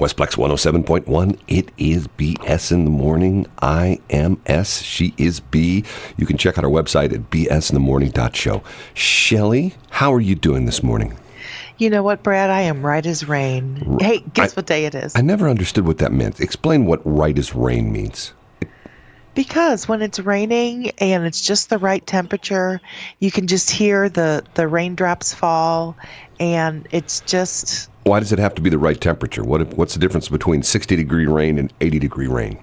Westplex 107.1. It is BS in the morning. I am S. She is B. You can check out our website at bsinthemorning.show. Shelley, how are you doing this morning? You know what, Brad? I am right as rain. Hey, guess what day it is? I never understood what that meant. Explain what right as rain means. Because when it's raining and it's just the right temperature, you can just hear the raindrops fall, and it's just... Why does it have to be the right temperature? What's the difference between 60-degree rain and 80-degree rain?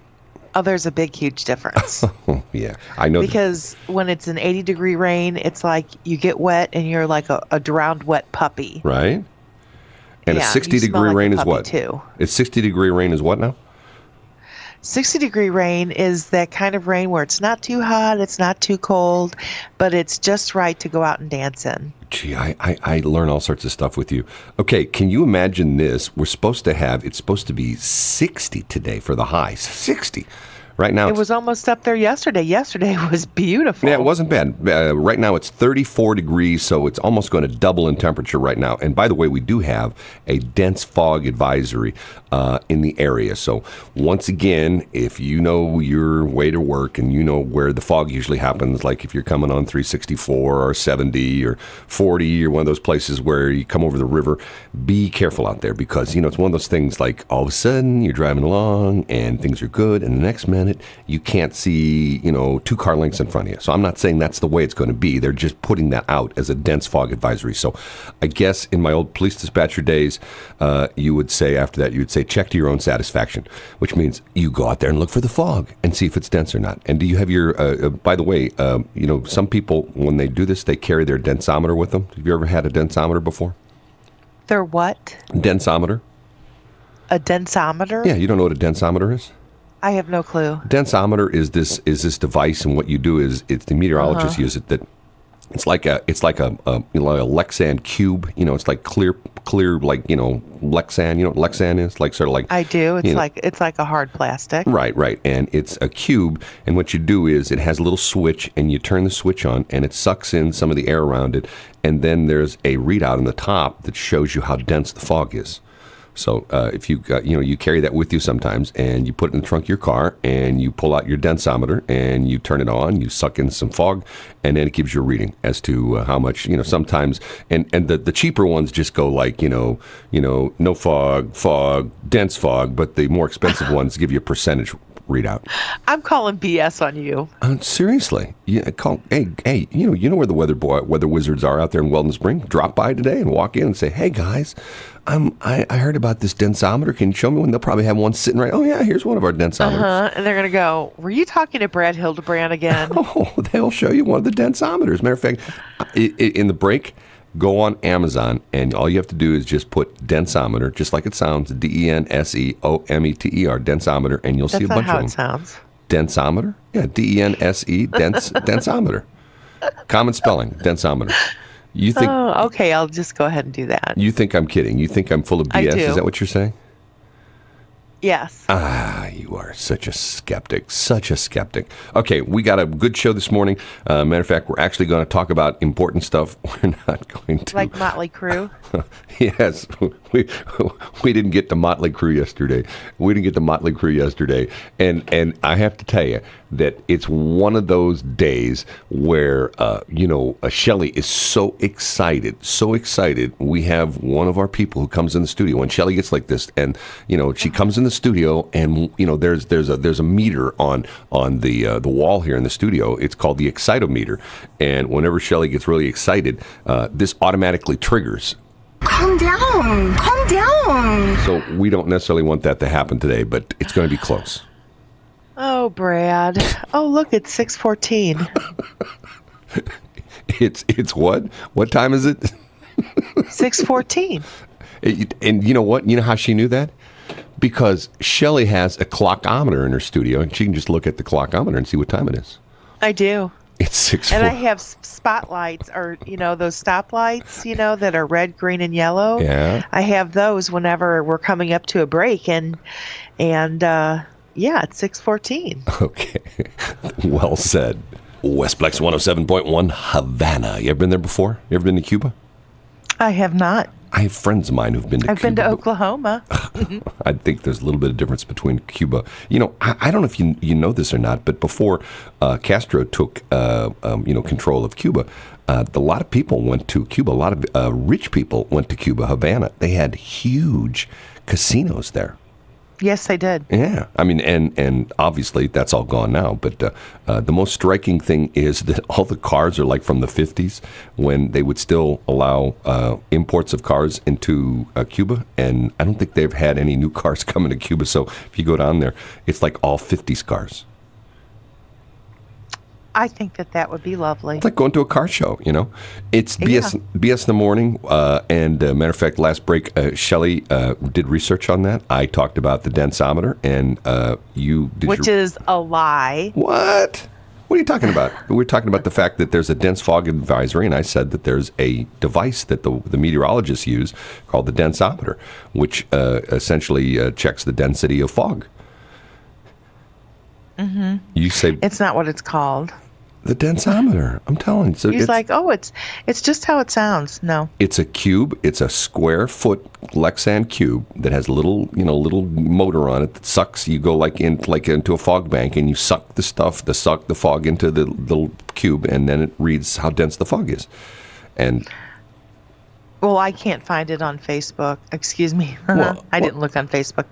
Oh, there's a big, huge difference. Yeah, I know. Because when it's an 80-degree rain, it's like you get wet and you're like a drowned wet puppy. Right? And yeah, a 60-degree rain is what? Too. It's 60-degree rain is what now? 60-degree rain is that kind of rain where it's not too hot, it's not too cold, but it's just right to go out and dance in. Gee, I learn all sorts of stuff with you. Okay, can you imagine this? It's supposed to be 60 today for the high. 60. Right now, it was almost up there yesterday. Yesterday was beautiful. Yeah, it wasn't bad. Right now, it's 34 degrees, so it's almost going to double in temperature right now. And by the way, we do have a dense fog advisory in the area. So once again, if you know your way to work and you know where the fog usually happens, like if you're coming on 364 or 70 or 40 or one of those places where you come over the river, be careful out there because, it's one of those things like all of a sudden you're driving along and things are good, and the next minute, you can't see, 2 car lengths in front of you. So I'm not saying that's the way it's going to be. They're just putting that out as a dense fog advisory. So I guess in my old police dispatcher days, you would say check to your own satisfaction, which means you go out there and look for the fog and see if it's dense or not. And do you have your, by the way, some people, when they do this, they carry their densometer with them. Have you ever had a densometer before? Their what? Densometer. A densometer? Yeah, you don't know what a densometer is? I have no clue. Densometer is this device, and what you do is the meteorologists use it. That it's like a Lexan cube. It's like clear like Lexan. You know what Lexan is? Like sort of like I do. It's like a hard plastic. Right. And it's a cube, and what you do is it has a little switch, and you turn the switch on, and it sucks in some of the air around it, and then there's a readout on the top that shows you how dense the fog is. So if you you carry that with you sometimes, and you put it in the trunk of your car, and you pull out your densometer, and you turn it on, you suck in some fog, and then it gives you a reading as to how much, sometimes, and the cheaper ones just go like, no fog, dense fog, but the more expensive ones give you a percentage readout. I'm calling BS on you. Seriously. Hey, you know where the weather wizards are out there in Weldon Spring? Drop by today and walk in and say, hey, guys, I heard about this densometer. Can you show me one? They'll probably have one sitting right. Oh, yeah, here's one of our densometers. And they're going to go, were you talking to Brad Hildebrand again? Oh, they'll show you one of the densometers. Matter of fact, in the break, go on Amazon, and all you have to do is just put densometer, just like it sounds, DENSEOMETER, densometer, and you'll see a bunch of them. That's not how it sounds. Densometer? Yeah, DENSE, densometer. Common spelling, densometer. You think? Oh, okay, I'll just go ahead and do that. You think I'm kidding? You think I'm full of BS? I do. Is that what you're saying? Yes. You are such a skeptic. Okay, we got a good show this morning. Matter of fact, we're actually going to talk about important stuff. We're not going to... Like Motley Crue? Yes. We didn't get to Motley Crue yesterday. And I have to tell you that it's one of those days where, Shelley is so excited. We have one of our people who comes in the studio, and Shelley gets like this, and, she comes in the studio, and, there's a meter on the wall here in the studio. It's called the excitometer. And whenever Shelley gets really excited, this automatically triggers. Calm down. So we don't necessarily want that to happen today, but it's going to be close. Oh, Brad. Oh, look, it's 6:14. It's what? What time is it? 6:14. And you know what? You know how she knew that? Because Shelley has a clockometer in her studio, and she can just look at the clockometer and see what time it is. I do. It's 6:4. And I have spotlights, or, those stoplights, that are red, green, and yellow. Yeah. I have those whenever we're coming up to a break, and yeah, it's 6:14. Okay. Well said. Westplex 107.1, Havana. You ever been there before? You ever been to Cuba? I have not. I have friends of mine who've been to I've Cuba. been to Oklahoma. I think there's a little bit of difference between Cuba. I don't know if you know this or not, but before Castro took control of Cuba, a lot of people went to Cuba. A lot of rich people went to Cuba, Havana. They had huge casinos there. Yes, they did. Yeah, I mean, and obviously that's all gone now. But the most striking thing is that all the cars are like from the 50s, when they would still allow imports of cars into Cuba. And I don't think they've had any new cars coming to Cuba. So if you go down there, it's like all 50s cars. I think that would be lovely. It's like going to a car show, It's BS in the morning. Matter of fact, last break, Shelley did research on that. I talked about the densometer, and Which is a lie. What? What are you talking about? We're talking about the fact that there's a dense fog advisory, and I said that there's a device that the meteorologists use called the densometer, which essentially checks the density of fog. Mm-hmm. You say it's not what it's called. The densometer. I'm telling you. So he's like, it's just how it sounds. No. It's a cube. It's a square foot Lexan cube that has a little motor on it that sucks. You go into a fog bank and you suck the fog into the little cube, and then it reads how dense the fog is. And well, I can't find it on Facebook. Excuse me. I didn't look on Facebook,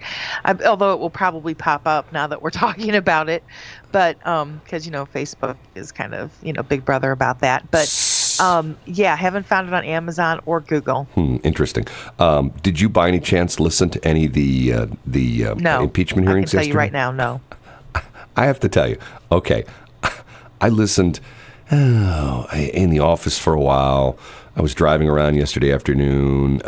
although it will probably pop up now that we're talking about it. But because, Facebook is kind of, big brother about that. But, haven't found it on Amazon or Google. Interesting. Did you by any chance listen to any of the impeachment hearings yesterday? I can tell you right now, no. I have to tell you. Okay. I listened in the office for a while. I was driving around yesterday afternoon,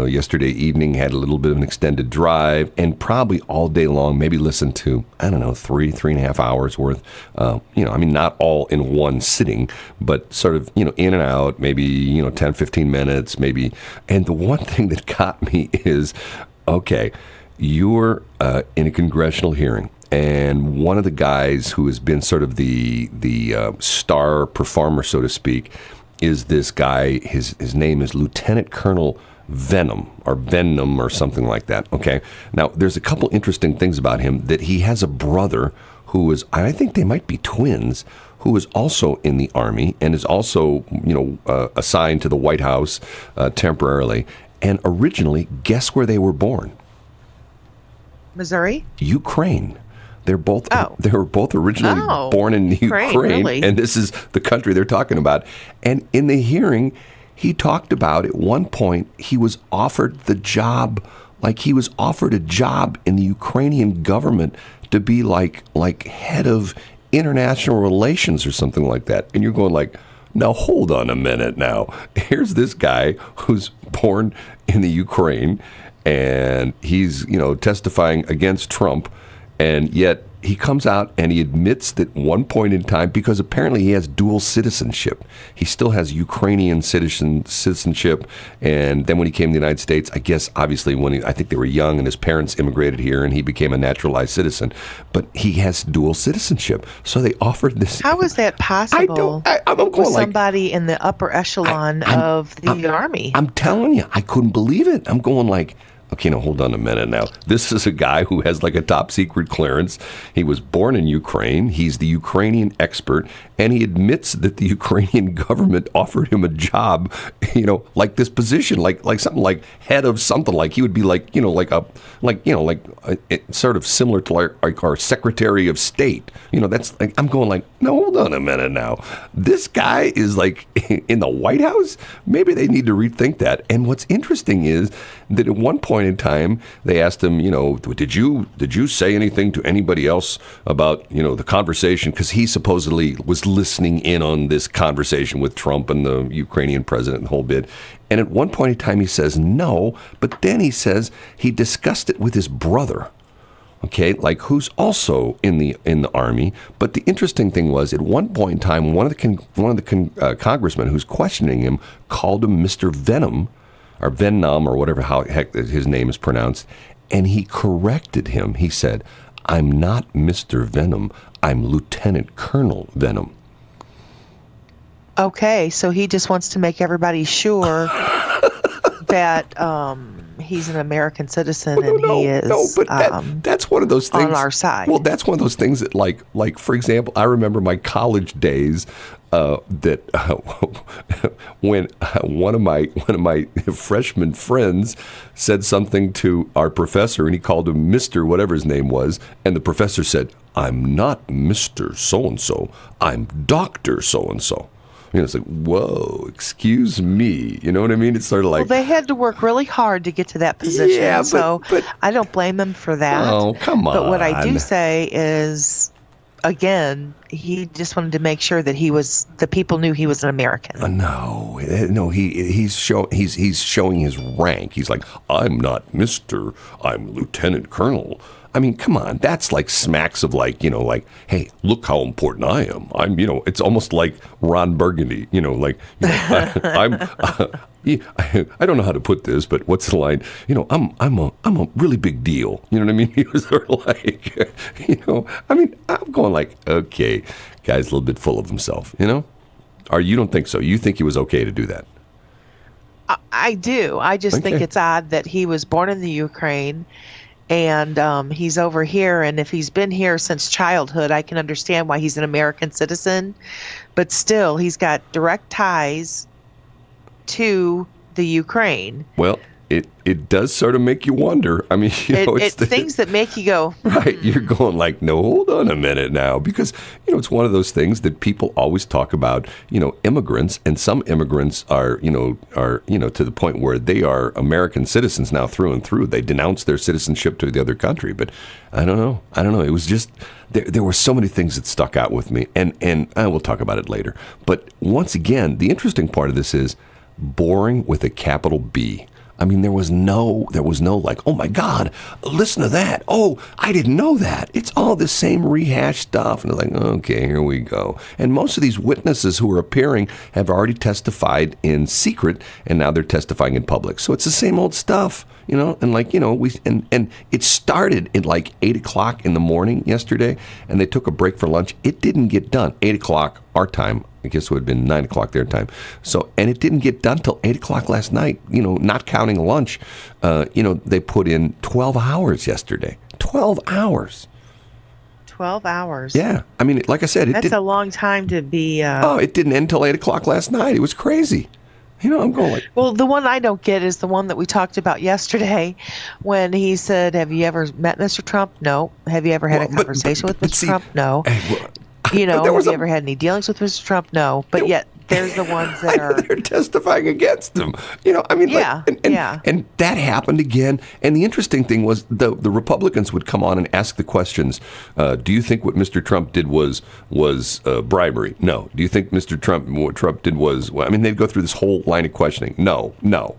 yesterday evening, had a little bit of an extended drive, and probably all day long, maybe listened to, 3.5 hours worth. Not all in one sitting, but sort of, in and out, maybe, 10, 15 minutes, maybe. And the one thing that got me is, okay, you're in a congressional hearing. And one of the guys who has been sort of the star performer, so to speak, is this guy. His name is Lieutenant Colonel Venom or something like that. Okay. Now, there's a couple interesting things about him, that he has a brother who is, I think they might be twins, who is also in the Army and is also, assigned to the White House temporarily. And originally, guess where they were born? Missouri? Ukraine. They were both originally born in Ukraine, really? And this is the country they're talking about. And in the hearing, he talked about at one point he was offered the job, he was offered a job in the Ukrainian government to be like head of international relations or something like that. And you're going now hold on a minute now. Here's this guy who's born in the Ukraine, and he's testifying against Trump. And yet he comes out and he admits that one point in time, because apparently he has dual citizenship. He still has Ukrainian citizenship. And then when he came to the United States, I guess obviously I think they were young and his parents immigrated here and he became a naturalized citizen. But he has dual citizenship. So they offered this. How is that possible for somebody in the upper echelon of the Army? I'm telling you, I couldn't believe it. I'm going okay, now hold on a minute now. This is a guy who has a top secret clearance. He was born in Ukraine. He's the Ukrainian expert, and he admits that the Ukrainian government offered him a job, this position, something like head of something. He would be sort of similar to our Secretary of State. That's I'm going no, hold on a minute now. This guy is in the White House? Maybe they need to rethink that. And what's interesting is that at one point in time, they asked him, did you say anything to anybody else about, the conversation? Because he supposedly was listening in on this conversation with Trump and the Ukrainian president and the whole bit. And at one point in time, he says no, but then he says he discussed it with his brother. Okay, who's also in the Army. But the interesting thing was, at one point in time, one of the congressmen who's questioning him called him Mr. Venom, or Venom, or whatever how heck his name is pronounced, and he corrected him. He said, "I'm not Mr. Venom. I'm Lieutenant Colonel Venom." Okay, so he just wants to make everybody sure that he's an American citizen and he is that's one of those things on our side. Well, that's one of those things that, like for example, I remember my college days. When one of my freshman friends said something to our professor, and he called him Mr. whatever his name was, and the professor said, "I'm not Mr. So-and-so, I'm Dr. So-and-so." It's like, whoa, excuse me. You know what I mean? It's sort of like... Well, they had to work really hard to get to that position, but I don't blame them for that. Oh, come on. But what I do say is... Again, he just wanted to make sure that the people knew he was an American. No, he's showing his rank. He's like, I'm not Mr., I'm Lieutenant Colonel. I mean, come on, that's like smacks of like, hey, look how important I am. I'm, it's almost like Ron Burgundy, I don't know how to put this, but what's the line? I'm a really big deal. You know what I mean? He was sort of like, I'm going like, okay, guy's a little bit full of himself, Or you don't think so? You think he was okay to do that? I do. I just think it's odd that he was born in the Ukraine and he's over here. And if he's been here since childhood, I can understand why he's an American citizen. But still, he's got direct ties to the Ukraine. Well, it does sort of make you wonder. I mean, it's things that make you go, right. You're going like, no, hold on a minute now, because it's one of those things that people always talk about. Immigrants, and some immigrants are to the point where they are American citizens now through and through. They denounce their citizenship to the other country, but I don't know. It was just there were so many things that stuck out with me, and I will talk about it later. But once again, the interesting part of this is boring with a capital B. I mean, there was no like, oh my God, listen to that. Oh, I didn't know that. It's all the same rehashed stuff. And they're like, okay, here we go. And most of these witnesses who are appearing have already testified in secret, and now they're testifying in public. So it's the same old stuff, and like, and it started at like 8 o'clock in the morning yesterday, and they took a break for lunch. It didn't get done. 8 o'clock our time. I guess it would have been 9 o'clock their time. So, and it didn't get done till 8 o'clock last night, not counting lunch. They put in 12 hours yesterday. 12 hours. 12 hours. Yeah. I mean, like I said, that's a long time to be... it didn't end till 8 o'clock last night. It was crazy. I'm going like... Well, the one I don't get is the one that we talked about yesterday when he said, have you ever met Mr. Trump? No. Have you ever had a conversation with Mr. Trump? No. Have you ever had any dealings with Mr. Trump? No. But yet, there's the ones that are... They're testifying against him. And that happened again. And the interesting thing was the Republicans would come on and ask the questions. Do you think what Mr. Trump did was bribery? No. Do you think what Trump did was... Well, I mean, they'd go through this whole line of questioning. No. Do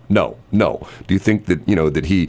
you think that, that he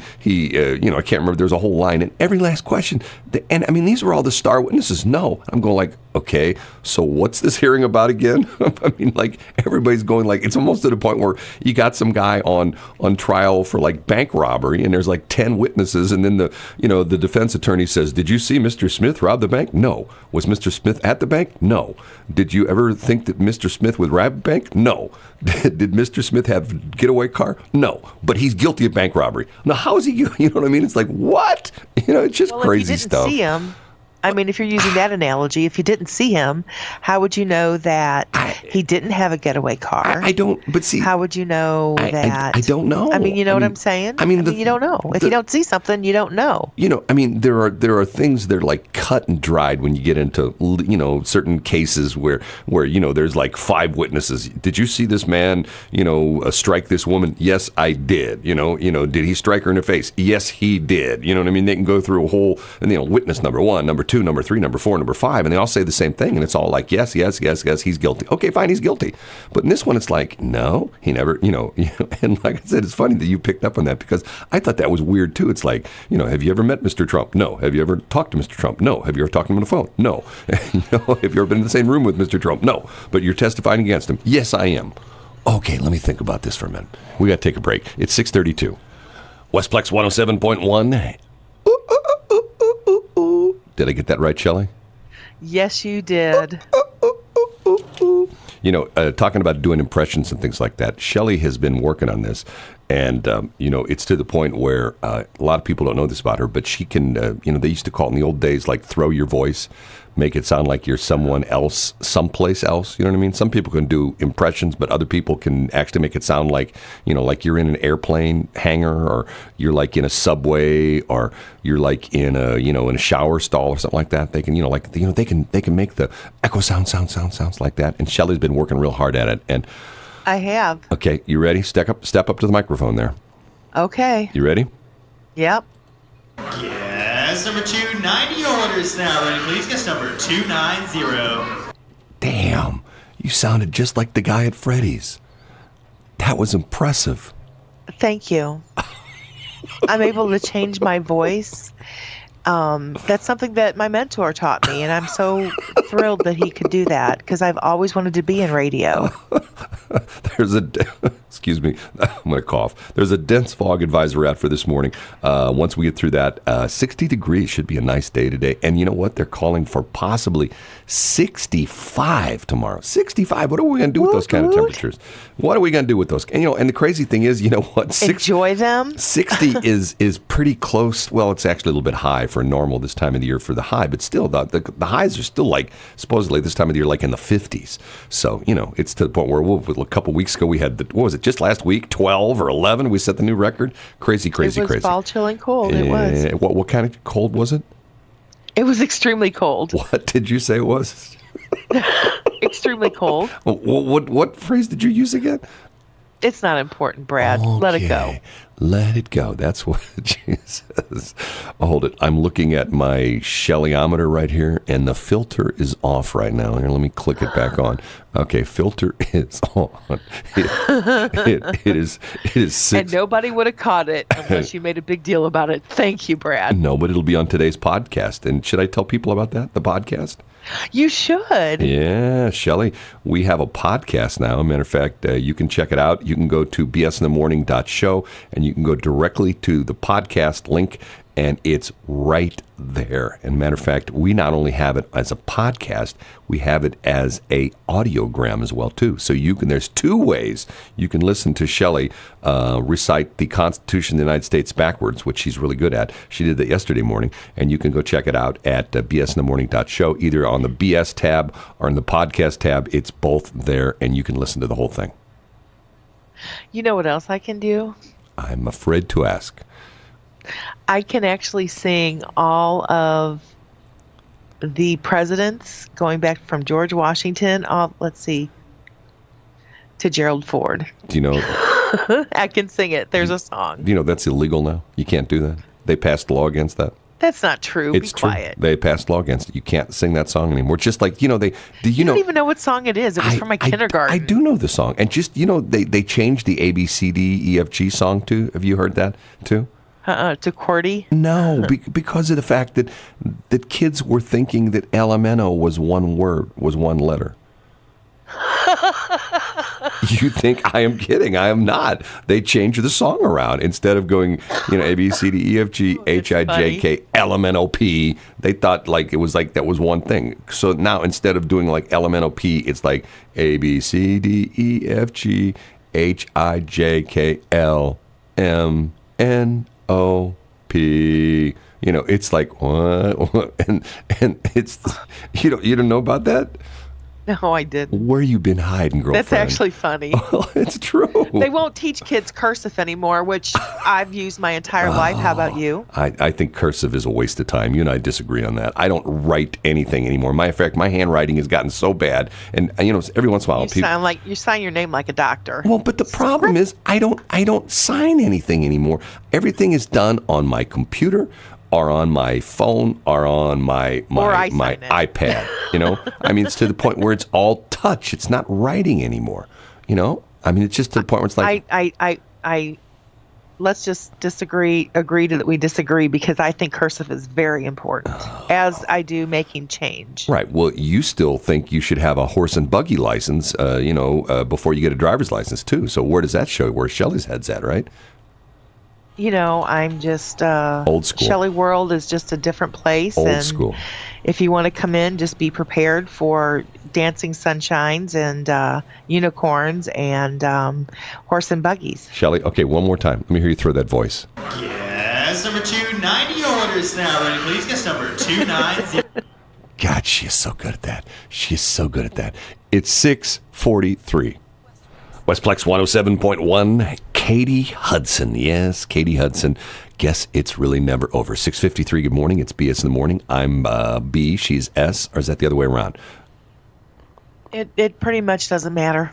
I can't remember. There's a whole line. And every last question. And I mean, these were all the star witnesses. No. I'm going like, okay, so what's this hearing about again? I mean, like, everybody's going like, it's almost to the point where you got some guy on trial for like bank robbery, and there's like 10 witnesses, and then the defense attorney says, did you see Mr. Smith rob the bank? No. Was Mr. Smith at the bank? No. Did you ever think that Mr. Smith would rob a bank? No. Did Mr. Smith have a getaway car? No. But he's guilty of bank robbery. Now, how is he, you know what I mean? It's like, what? It's just crazy stuff. If you didn't see him, I mean, if you're using that analogy, if you didn't see him, how would you know that he didn't have a getaway car? I don't, but see. How would you know that? I don't know. I mean, what I'm saying? I mean, you don't know. If you don't see something, you don't know. I mean, there are things that are like cut and dried when you get into, certain cases where there's like 5 witnesses. Did you see this man, strike this woman? Yes, I did. Did he strike her in the face? Yes, he did. You know what I mean? They can go through a whole, witness number 1, number 2, number 3, number 4, number 5, and they all say the same thing, and it's all like, yes, he's guilty. Okay, fine, he's guilty. But in this one, it's like, no, he never, and like I said, it's funny that you picked up on that, because I thought that was weird too. It's like, have you ever met Mr. Trump? No. Have you ever talked to Mr. Trump? No. Have you ever talked to him on the phone? No. Have you ever been in the same room with Mr. Trump? No. But you're testifying against him. Yes, I am. Okay, let me think about this for a minute. We got to take a break. It's 6:32. Westplex 107.1. Did I get that right, Shelley? Yes, you did. Talking about doing impressions and things like that, Shelley has been working on this, And, it's to the point where a lot of people don't know this about her, but she can, they used to call it in the old days, like throw your voice, make it sound like you're someone else, someplace else. You know what I mean? Some people can do impressions, but other people can actually make it sound like, like you're in an airplane hangar, or you're like in a subway, or you're like in a, in a shower stall or something like that. They can, they can make the echo sounds like that. And Shelley's been working real hard at it. And I have. okay, you ready? Step up to the microphone there. Okay. You ready? Yep. Guest number 290 orders now. Ready, please? Guest number 290. Damn, you sounded just like the guy at Freddy's. That was impressive. Thank you. I'm able to change my voice. That's something that my mentor taught me, and I'm so thrilled that he could do that, because I've always wanted to be in radio. Excuse me, I'm going to cough. There's a dense fog advisory out for this morning. Once we get through that, 60 degrees should be a nice day today. And you know what? They're calling for possibly 65 tomorrow. 65. What are we going to do with those kind of temperatures? What are we going to do with those? And the crazy thing is, you know what? Enjoy them. 60 is pretty close. Well, it's actually a little bit high for normal this time of the year for the high, but still, the highs are still like, supposedly this time of the year, like in the 50s. So, it's to the point where a couple weeks ago we had, what was it, just last week, 12 or 11, we set the new record. Crazy. It was fall, chill, and cold. It was. What kind of cold was it? It was extremely cold. What did you say it was? Extremely cold. What phrase did you use again? It's not important, Brad. Okay. Let it go. Let it go. That's what she says. Hold it. I'm looking at my Shelley-ometer right here, and the filter is off right now. Here, let me click it back on. Okay, filter is on. It is 6. And nobody would have caught it unless you made a big deal about it. Thank you, Brad. No, but it'll be on today's podcast. And should I tell people about that, the podcast? You should. Yeah, Shelley, we have a podcast now. Matter of fact, you can check it out. You can go to bsinthemorning.show, and you can go directly to the podcast link, and it's right there. And matter of fact, we not only have it as a podcast, we have it as a audiogram as well too. So there's 2 ways you can listen to Shelley recite the Constitution of the United States backwards, which she's really good at. She did that yesterday morning, and you can go check it out at bsinthemorning.show, either on the BS tab or in the podcast tab. It's both there, and you can listen to the whole thing. You know what else I can do? I'm afraid to ask. I can actually sing all of the presidents, going back from George Washington, to Gerald Ford. Do you know? I can sing it. There's a song. Do you know that's illegal now? You can't do that. They passed a law against that. That's not true. It's Be quiet. True. They passed a law against it. You can't sing that song anymore. Just like, you don't even know what song it is. It was from my kindergarten. I do know the song. And just, they changed the ABCDEFG song too. Have you heard that too? To QWERTY? No, because of the fact that kids were thinking that LMNO was one word, was one letter. You think I am kidding? I am not. They changed the song around. Instead of going, A, B, C, D, E, F, G, H, I, J, K, L, M, N, O, P, they thought like it was like that was one thing. So now instead of doing like L, M, N, O, P, it's like A, B, C, D, E, F, G, H, I, J, K, L, M, N, O, P. It's like what? And it's you don't know about that? No, I didn't. Where you been hiding, girlfriend? That's actually funny. It's true. They won't teach kids cursive anymore, which I've used my entire life. How about you? I think cursive is a waste of time. You and I disagree on that. I don't write anything anymore. Matter of fact, my handwriting has gotten so bad, and every once in a while, you sign your name like a doctor. Well, but the problem is, I don't sign anything anymore. Everything is done on my computer, or on my phone, or on my iPad. It's to the point where it's all touch. It's not writing anymore. It's just to the point where it's like I let's just agree that we disagree, because I think cursive is very important, as I do making change. Right. Well, you still think you should have a horse and buggy license, before you get a driver's license too. So where does that show where Shelley's head's at, right? I'm just old school. Shelley World is just a different place. Old school. If you want to come in, just be prepared for dancing sunshines and unicorns and horse and buggies. Shelley, okay, one more time. Let me hear you throw that voice. Yes, number 290 orders now. Ready, please? Guess number 290. God, she is so good at that. She is so good at that. It's 6:43. Westplex 107.1. Katie Hudson. Yes, Katie Hudson. Guess it's really never over. 6:53. Good morning. It's BS in the morning. I'm B. She's S. Or is that the other way around? It pretty much doesn't matter.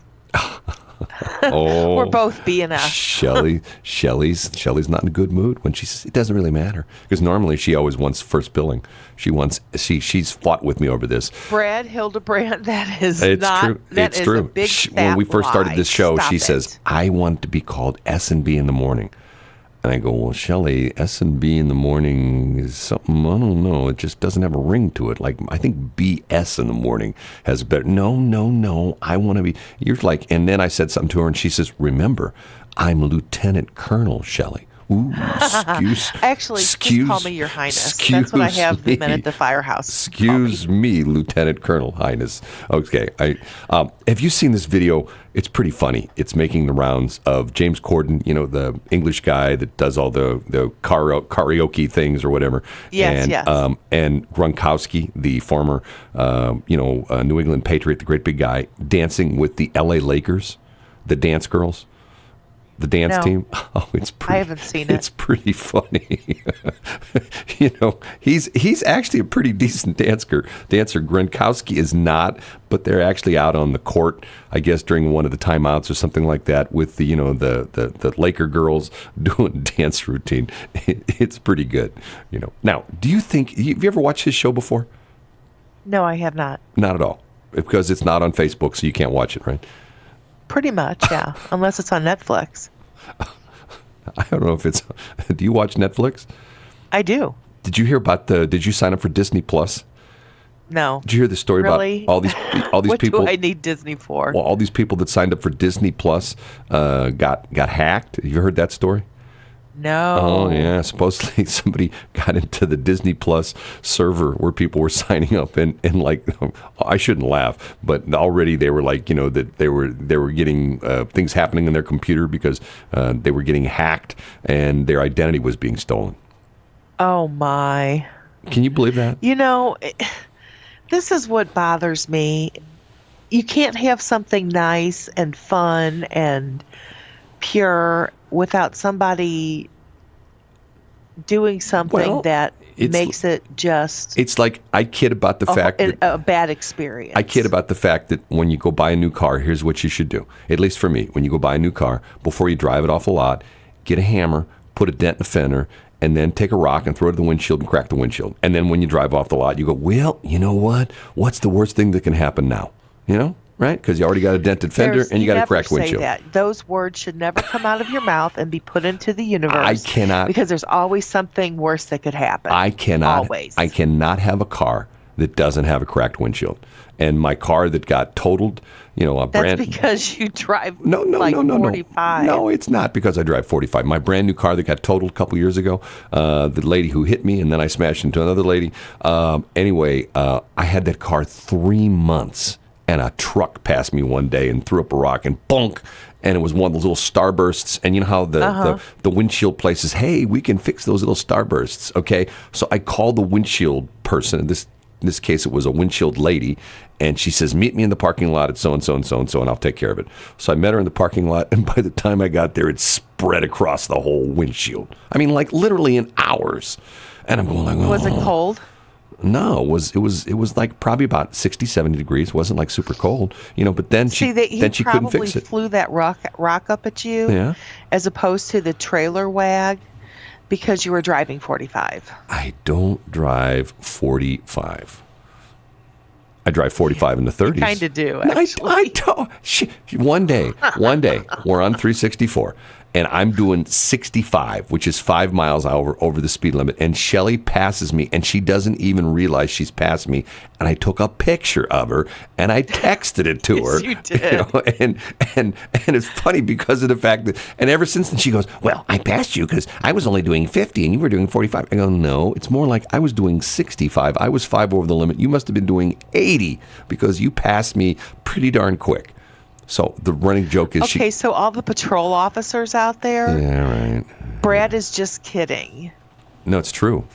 Oh, We're both B and S. Shelley's not in a good mood when she says it doesn't really matter, because normally she always wants first billing. She's fought with me over this. Brad Hildebrand, that is It's not true. that It's is true. a big When we first started lie. this show, Stop she it. says, "I want to be called S and B in the morning." And I go, "Well, Shelley, S and B in the morning is something, I don't know. It just doesn't have a ring to it. Like, I think BS in the morning has a better." No. I want to be. You're like, and then I said something to her, and she says, "Remember, I'm Lieutenant Colonel Shelley." Ooh, Actually, just call me Your Highness. That's what I have the men at the firehouse. Excuse me, Lieutenant Colonel Highness. Okay, have you seen this video? It's pretty funny. It's making the rounds of James Corden, the English guy that does all the karaoke things or whatever. Yes, yes. And Gronkowski, the former, New England Patriot, the great big guy, dancing with the L.A. Lakers, the dance girls. The dance team. Oh, it's pretty. I haven't seen it. It's pretty funny. He's actually a pretty decent dancer. Gronkowski is not, but they're actually out on the court, I guess, during one of the timeouts or something like that, with the Laker girls doing dance routine. It's pretty good. Now, do you think have you ever watched his show before? No, I have not. Not at all, because it's not on Facebook, so you can't watch it, right? Pretty much, yeah. Unless it's on Netflix. I don't know if it's. Do you watch Netflix? I do. Did you hear about did you sign up for Disney Plus? No. Did you hear the story Really? about all these What people? do I need Disney for? Well, all these people that signed up for Disney Plus got hacked. Have you heard that story? No. Oh yeah, supposedly somebody got into the Disney Plus server where people were signing up, and like, I shouldn't laugh, but already they were like, that they were getting things happening in their computer because they were getting hacked and their identity was being stolen. Oh my. Can you believe that? This is what bothers me. You can't have something nice and fun and pure without somebody doing something that makes it just. It's like, I kid about the fact that a bad experience. I kid about the fact that when you go buy a new car, here's what you should do. At least for me, when you go buy a new car, before you drive it off the lot, get a hammer, put a dent in the fender, and then take a rock and throw it at the windshield and crack the windshield. And then when you drive off the lot, you go, well, you know what? What's the worst thing that can happen now? Right? Because you already got a dented fender and you got a cracked windshield. That. Those words should never come out of your mouth and be put into the universe. I cannot. Because there's always something worse that could happen. I cannot. Always. I cannot have a car that doesn't have a cracked windshield. And my car that got totaled, That's because you drive 45. No, it's not because I drive 45. My brand new car that got totaled a couple years ago, the lady who hit me, and then I smashed into another lady. Anyway, I had that car 3 months, and a truck passed me one day and threw up a rock, and bonk, and it was one of those little starbursts. And you know how the windshield places, hey, we can fix those little starbursts, okay? So I called the windshield person, in this case, it was a windshield lady, and she says, meet me in the parking lot at so-and-so and so-and-so, and I'll take care of it. So I met her in the parking lot, and by the time I got there, it spread across the whole windshield. I mean, like, literally in hours. And I'm going like, oh. Was it cold? No, it was like probably about 60, 70 degrees. It wasn't like super cold, but then she couldn't fix it. He probably flew that rock up at you, as opposed to the trailer wag, because you were driving 45. I don't drive 45. I drive 45 in the 30s. You kind of do, actually. I don't. One day, we're on 364, and I'm doing 65, which is 5 miles over the speed limit. And Shelley passes me, and she doesn't even realize she's passed me. And I took a picture of her, and I texted it to her. Yes, you did. And it's funny because of the fact that, and ever since then she goes, well, I passed you because I was only doing 50 and you were doing 45. I go, no, it's more like I was doing 65. I was 5 over the limit. You must have been doing 80 because you passed me pretty darn quick. So the running joke is okay, so all the patrol officers out there, yeah, right. Brad is just kidding. No, it's true.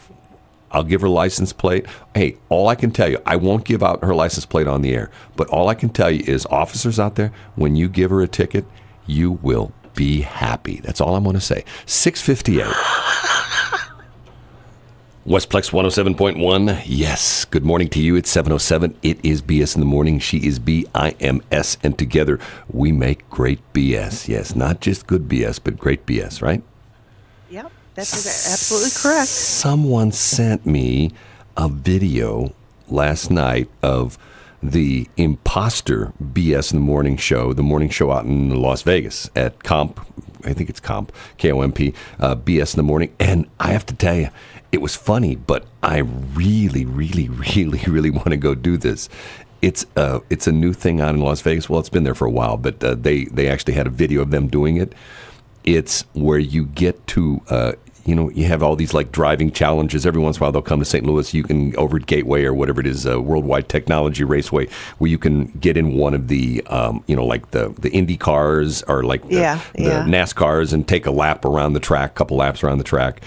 I'll give her license plate. Hey, all I can tell you, I won't give out her license plate on the air, but all I can tell you is officers out there, when you give her a ticket, you will be happy. That's all I'm going to say. 658. Westplex 107.1. Yes. Good morning to you. It's 7:07. It is BS in the morning. She is B, I am S, and together we make great BS. Yes, not just good BS, but great BS, right? Yep, that's absolutely correct. Someone sent me a video last night of the imposter BS in the morning show out in Las Vegas at Comp. I think it's Comp, KOMP, BS in the morning. And I have to tell you, it was funny, but I really, really, really, really want to go do this. It's a new thing out in Las Vegas. Well, it's been there for a while, but they actually had a video of them doing it. It's where you get to, you have all these like driving challenges. Every once in a while they'll come to St. Louis. You can, over at Gateway or whatever it is, Worldwide Technology Raceway, where you can get in one of the, like the Indy cars or like the NASCARs and take a lap around the track, couple laps around the track.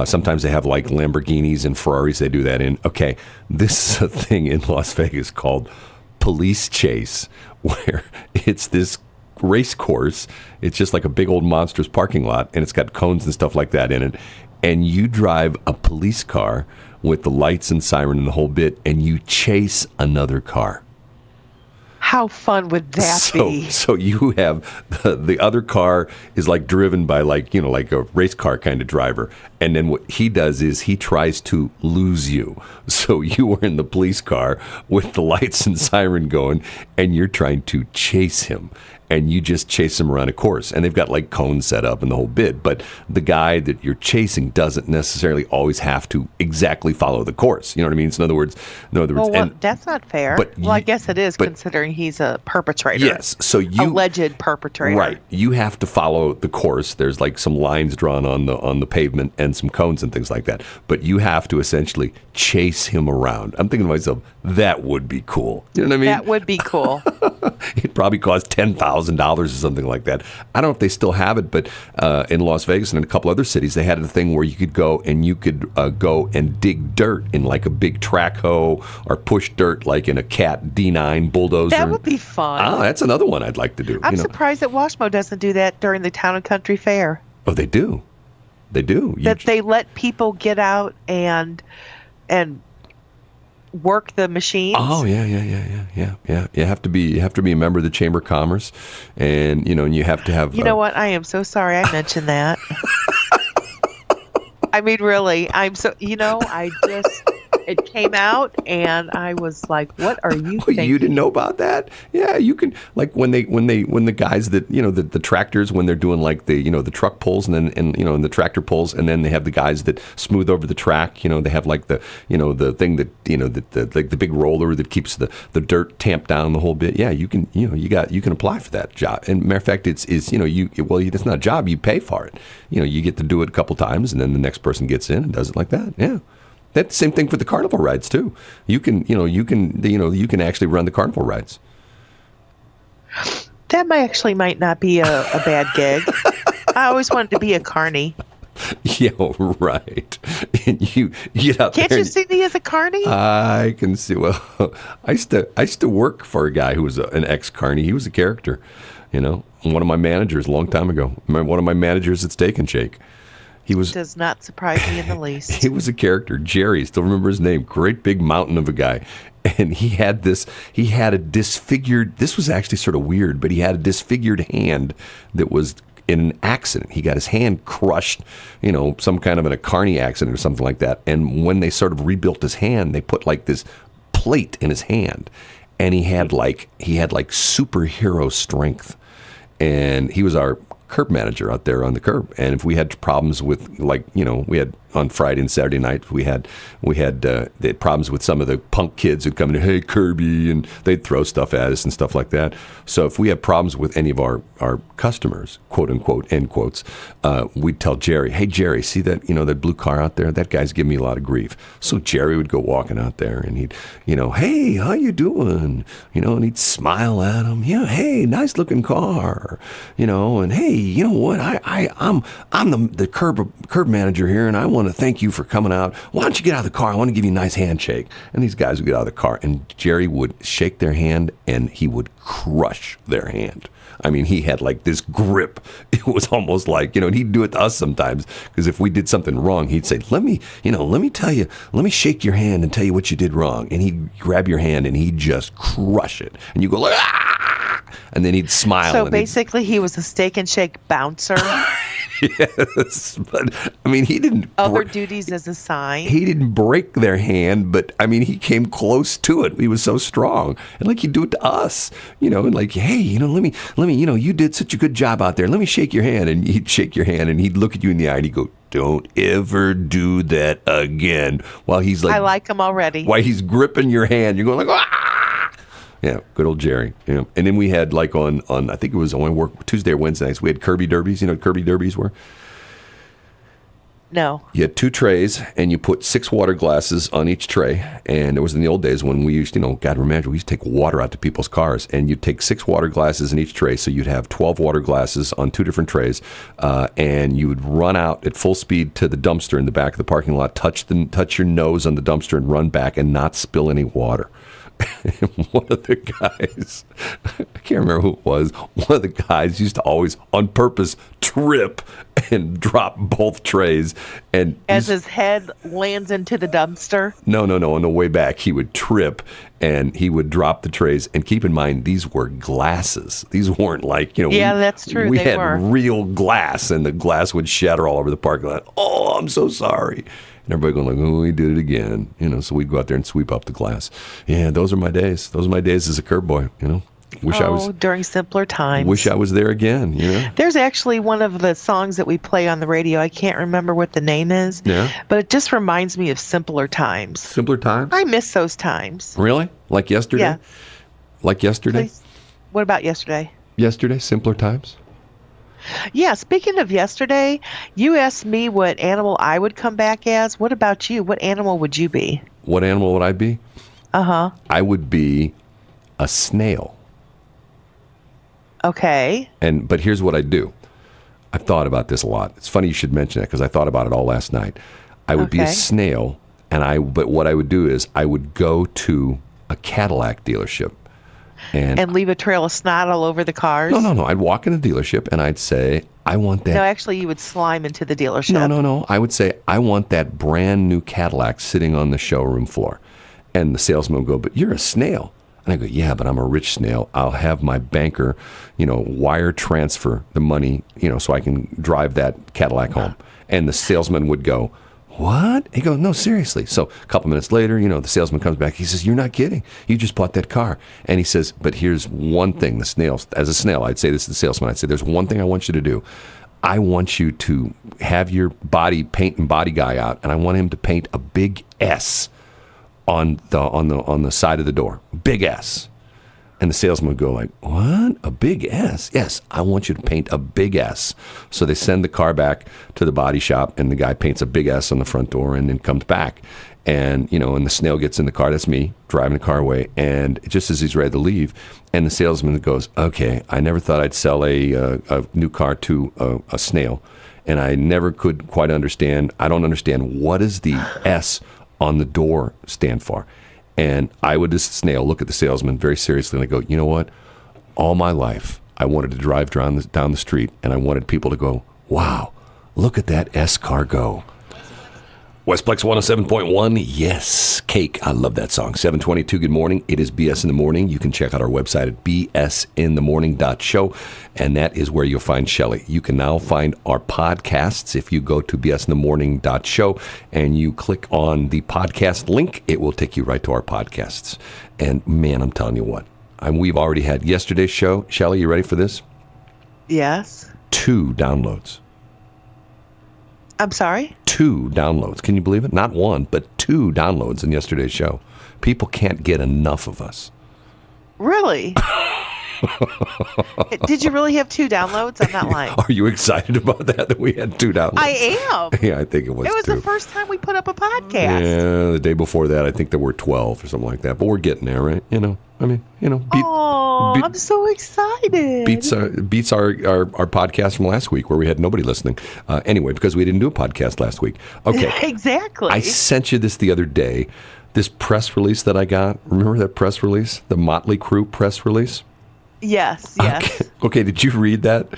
Sometimes they have like Lamborghinis and Ferraris they do that in. Okay, this is a thing in Las Vegas called Police Chase, where it's this race course. It's just like a big old monstrous parking lot, and it's got cones and stuff like that in it. And you drive a police car with the lights and siren and the whole bit, and you chase another car. How fun would that be? So you have the other car is like driven by like a race car kind of driver. And then what he does is he tries to lose you. So you are in the police car with the lights and siren going, and you're trying to chase him. And you just chase him around a course. And they've got like cones set up and the whole bit. But the guy that you're chasing doesn't necessarily always have to exactly follow the course. You know what I mean? So in other words, well, that's not fair. I guess it is, considering he's a perpetrator. Yes. So alleged perpetrator. Right. You have to follow the course. There's like some lines drawn on the pavement and some cones and things like that. But you have to essentially chase him around. I'm thinking to myself, that would be cool. You know what I mean? That would be cool. It probably cost $10,000 or something like that. I don't know if they still have it, but in Las Vegas and in a couple other cities, they had a thing where you could go and dig dirt in like a big track hoe or push dirt like in a Cat D9 bulldozer. That would be fun. That's another one I'd like to do. I'm surprised that Washmo doesn't do that during the Town and Country Fair. Oh, they do. They do. They let people get out and work the machines. Oh yeah. You have to be a member of the Chamber of Commerce, and you have to have. You know what? I am so sorry I mentioned that. I mean, really, I'm so. It came out, and I was like, "What are you thinking?" You didn't know about that? Yeah, you can like when the guys that the tractors, when they're doing like the truck pulls and the tractor pulls, and then they have the guys that smooth over the track. They have like the thing that like the big roller that keeps the dirt tamped down the whole bit. Yeah, you can you can apply for that job. And matter of fact, it's it's not a job, you pay for it. You get to do it a couple times, and then the next person gets in and does it like that. Yeah. That's the same thing for the carnival rides too. You can actually run the carnival rides. That might not be a bad gig. I always wanted to be a carny. Yeah, right. And you get out Can't there. You see me as a carny? I can see. Well, I used to work for a guy who was an ex-carny. He was a character. One of my managers a long time ago. One of my managers at Steak and Shake. He does not surprise me in the least. He was a character. Jerry, still remember his name. Great big mountain of a guy. And he had a disfigured, this was actually sort of weird, but he had a disfigured hand that was in an accident. He got his hand crushed, some kind of a carny accident or something like that. And when they sort of rebuilt his hand, they put like this plate in his hand. And he had like superhero strength. And he was our curb manager out there on the curb. And if we had problems with, like, we had on Friday and Saturday night, they had problems with some of the punk kids who'd come in, hey, Kirby, and they'd throw stuff at us and stuff like that. So if we have problems with any of our customers, quote unquote, end quotes, we'd tell Jerry, hey, Jerry, see that, that blue car out there? That guy's giving me a lot of grief. So Jerry would go walking out there and he'd, hey, how you doing? And he'd smile at him. Yeah, hey, nice looking car. And hey, you know what? I'm the curb manager here, and I want to thank you for coming out. Why don't you get out of the car? I want to give you a nice handshake. And these guys would get out of the car, and Jerry would shake their hand, and he would crush their hand. I mean, he had like this grip. It was almost like, and he'd do it to us sometimes, because if we did something wrong, he'd say, let me tell you, let me shake your hand and tell you what you did wrong. And he'd grab your hand and he'd just crush it. And you go like, ah! And then he'd smile. So basically he was a steak and shake bouncer. Yes, but I mean, he didn't. Other duties as a sign. He didn't break their hand, but I mean, he came close to it. He was so strong, and like he'd do it to us, and like, hey, let me, you did such a good job out there. Let me shake your hand, and he'd shake your hand, and he'd look at you in the eye, and he'd go, don't ever do that again. While he's like, I like him already. While he's gripping your hand, you're going like, ah. Yeah, good old Jerry. And then we had like on I think it was on work Tuesday or Wednesday nights, we had Kirby Derbies. You know what Kirby Derbies were? No. You had 2 trays, and you put 6 water glasses on each tray. And it was in the old days when we used, God, remember, we used to take water out to people's cars. And you'd take 6 water glasses in each tray. So you'd have 12 water glasses on 2 different trays. And you would run out at full speed to the dumpster in the back of the parking lot, touch your nose on the dumpster and run back and not spill any water. One of the guys, I can't remember who it was, one of the guys used to always, on purpose, trip and drop both trays. And as his head lands into the dumpster? No. On the way back, he would trip and he would drop the trays. And keep in mind, these were glasses. These weren't like, Yeah, that's true. We they had were real glass, and the glass would shatter all over the parking lot. Oh, I'm so sorry. And everybody going like, oh, he did it again. So we'd go out there and sweep up the glass. Yeah, those are my days. Those are my days as a curb boy, Wish I was during simpler times. Wish I was there again, There's actually one of the songs that we play on the radio. I can't remember what the name is. Yeah. But it just reminds me of simpler times. Simpler times? I miss those times. Really? Like yesterday? Yeah. Like yesterday? Please. What about yesterday? Yesterday? Simpler times? Yeah, speaking of yesterday, you asked me what animal I would come back as. What about you? What animal would you be? What animal would I be? Uh-huh. I would be a snail. Okay. But here's what I do. I've thought about this a lot. It's funny you should mention it, because I thought about it all last night. I would be a snail, but what I would do is I would go to a Cadillac dealership. And leave a trail of snot all over the cars? No. I'd walk in the dealership and I'd say, I want that. No, actually, you would slime into the dealership. No. I would say, I want that brand new Cadillac sitting on the showroom floor. And the salesman would go, but you're a snail. And I go, yeah, but I'm a rich snail. I'll have my banker, wire transfer the money, so I can drive that Cadillac home. And the salesman would go, what? He goes, no, seriously. So a couple minutes later, the salesman comes back. He says, you're not kidding. You just bought that car. And he says, but here's one thing. As a snail, I'd say this to the salesman. I'd say, there's one thing I want you to do. I want you to have your paint and body guy out, and I want him to paint a big S on the side of the door. Big S. And the salesman would go like, what? A big S? Yes, I want you to paint a big S. So they send the car back to the body shop, and the guy paints a big S on the front door and then comes back. And, and the snail gets in the car. That's me driving the car away. And just as he's ready to leave, and the salesman goes, okay, I never thought I'd sell a new car to a snail. And I never could quite understand. I don't understand, what does the S on the door stand for? And I would, as a snail, look at the salesman very seriously and I go, you know what? All my life, I wanted to drive down the street, and I wanted people to go, wow, look at that S car go. Westplex 107.1, yes, Cake. I love that song. 7:22, good morning. It is BS in the Morning. You can check out our website at bsinthemorning.show, and that is where you'll find Shelley. You can now find our podcasts. If you go to bsinthemorning.show and you click on the podcast link, it will take you right to our podcasts. And man, I'm telling you what, we've already had yesterday's show. Shelley, you ready for this? Yes. 2 downloads. I'm sorry? 2 downloads. Can you believe it? Not 1, but 2 downloads in yesterday's show. People can't get enough of us. Really? Did you really have 2 downloads? I'm not lying. Are you excited about that we had 2 downloads? I am. Yeah, I think it was 2. It was the first time we put up a podcast. Yeah, the day before that, I think there were 12 or something like that. But we're getting there, right? I'm so excited. Beats our podcast from last week where we had nobody listening. Anyway, because we didn't do a podcast last week. Okay. Exactly. I sent you this the other day, this press release that I got. Remember that press release? The Motley Crue press release? Yes. Okay, did you read that?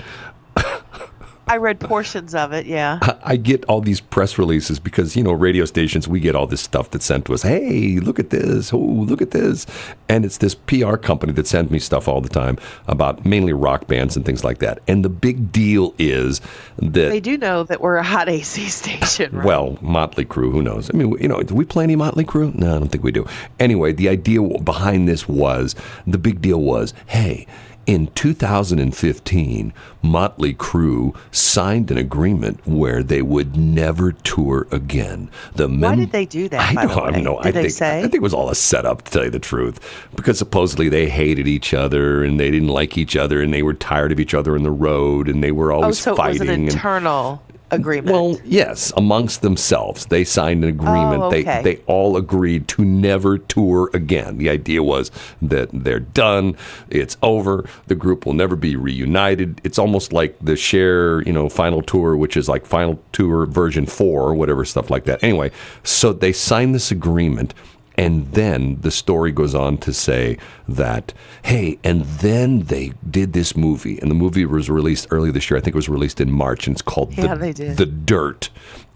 I read portions of it, yeah. I get all these press releases because, radio stations, we get all this stuff that's sent to us. Hey, look at this. Oh, look at this. And it's this PR company that sends me stuff all the time about mainly rock bands and things like that. And the big deal is that... They do know that we're a hot AC station, right? Well, Motley Crue, who knows? I mean, do we play any Motley Crue? No, I don't think we do. Anyway, the idea behind this was, the big deal was, hey... In 2015, Motley Crue signed an agreement where they would never tour again. Why did they do that? I don't know. Did they say? I think it was all a setup, to tell you the truth, because supposedly they hated each other and they didn't like each other and they were tired of each other in the road and they were always fighting. It was an internal agreement. Well, yes, amongst themselves. They signed an agreement. Okay. They all agreed to never tour again. The idea was that they're done. It's over. The group will never be reunited. It's almost like the Cher, final tour, which is like final tour version 4 or whatever, stuff like that. Anyway, so they signed this agreement. And then the story goes on to say that, hey, and then they did this movie. And the movie was released earlier this year. I think it was released in March. And it's called The Dirt.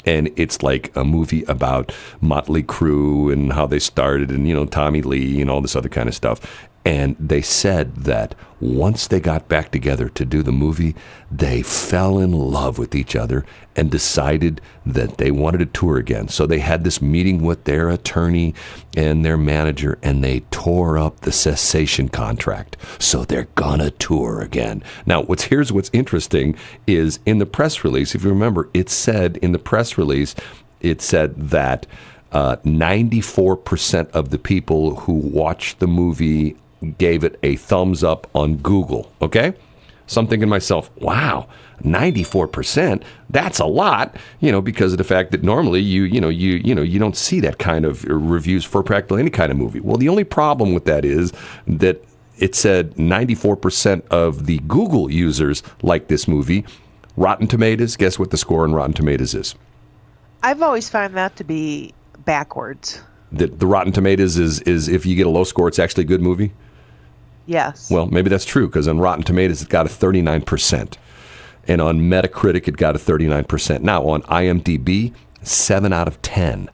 And it's like a movie about Motley Crue and how they started and, Tommy Lee and all this other kind of stuff. And they said that once they got back together to do the movie, they fell in love with each other and decided that they wanted to tour again. So they had this meeting with their attorney and their manager, and they tore up the cessation contract. So they're gonna tour again. Now, here's what's interesting is in the press release, if you remember, it said in the press release, it said that 94% of the people who watched the movie gave it a thumbs up on Google. Okay? So I'm thinking to myself, wow, 94%, that's a lot, because of the fact that normally you don't see that kind of reviews for practically any kind of movie. Well, the only problem with that is that it said 94% of the Google users like this movie. Rotten Tomatoes, guess what the score on Rotten Tomatoes is? I've always found that to be backwards. The Rotten Tomatoes is if you get a low score, it's actually a good movie? Yes. Well, maybe that's true, because on Rotten Tomatoes, it got a 39%. And on Metacritic, it got a 39%. Now, on IMDb, 7 out of 10.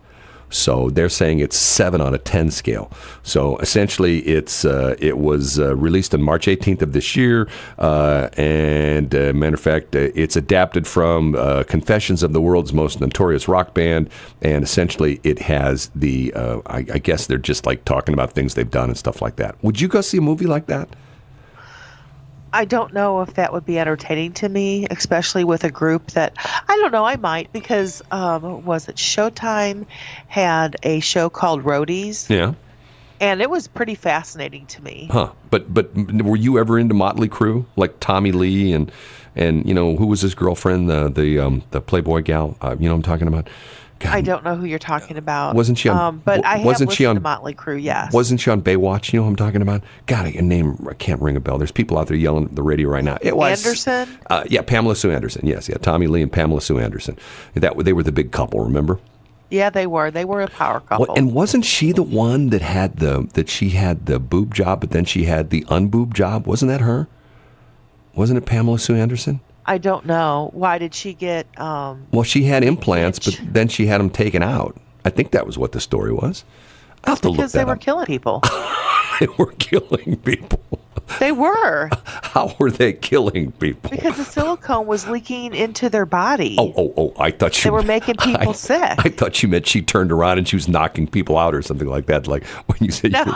So they're saying it's 7 on a 10 scale. So essentially, it was released on March 18th of this year. And matter of fact, it's adapted from Confessions of the World's Most Notorious Rock Band. And essentially, it has the, I guess they're just like talking about things they've done and stuff like that. Would you go see a movie like that? I don't know if that would be entertaining to me, especially with a group that, I don't know, I might, because, was it Showtime had a show called Roadies? Yeah. And it was pretty fascinating to me. Huh. But were you ever into Motley Crue? Like Tommy Lee and who was his girlfriend, the Playboy gal? You know what I'm talking about? God. I don't know who you're talking about. Wasn't she on? But I have listened to Motley Crue, yes. Wasn't she on Baywatch? You know who I'm talking about? God, a name I can't ring a bell. There's people out there yelling at the radio right now. It was Anderson? Yeah, Pamela Sue Anderson. Yes, yeah, Tommy Lee and Pamela Sue Anderson. They were the big couple, remember? Yeah, they were. They were a power couple. And wasn't she the one that she had the boob job, but then she had the unboob job? Wasn't that her? Wasn't it Pamela Sue Anderson? I don't know. Why did she get... well, she had implants, but then she had them taken out. I think that was what the story was. I'll have to look that up. Because they were killing people. They were killing people. They were. How were they killing people? Because the silicone was leaking into their body. Oh! I thought They were making people sick. I thought you meant she turned around and she was knocking people out or something like that. Like when you said you were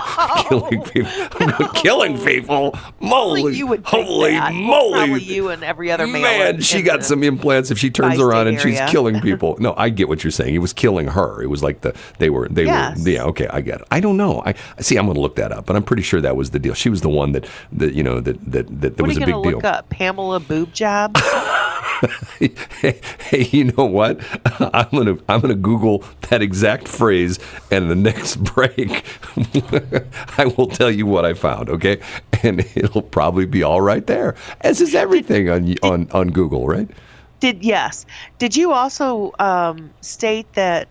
killing people. Killing people? Moly! You would think Holy that. moly! Probably you and every other male. Man, she got some implants if she turns around and she's killing people. No, I get what you're saying. It was killing her. It was like they were. Yeah, okay, I get it. I don't know. I see. I'm going to look that up, but I'm pretty sure that was the deal. She was the one that was a big deal. What are you going to look up? Pamela boob job? Hey, you know what? I'm gonna Google that exact phrase, and the next break, I will tell you what I found. Okay, and it'll probably be all right there, as is everything on Google, right? Did you also state that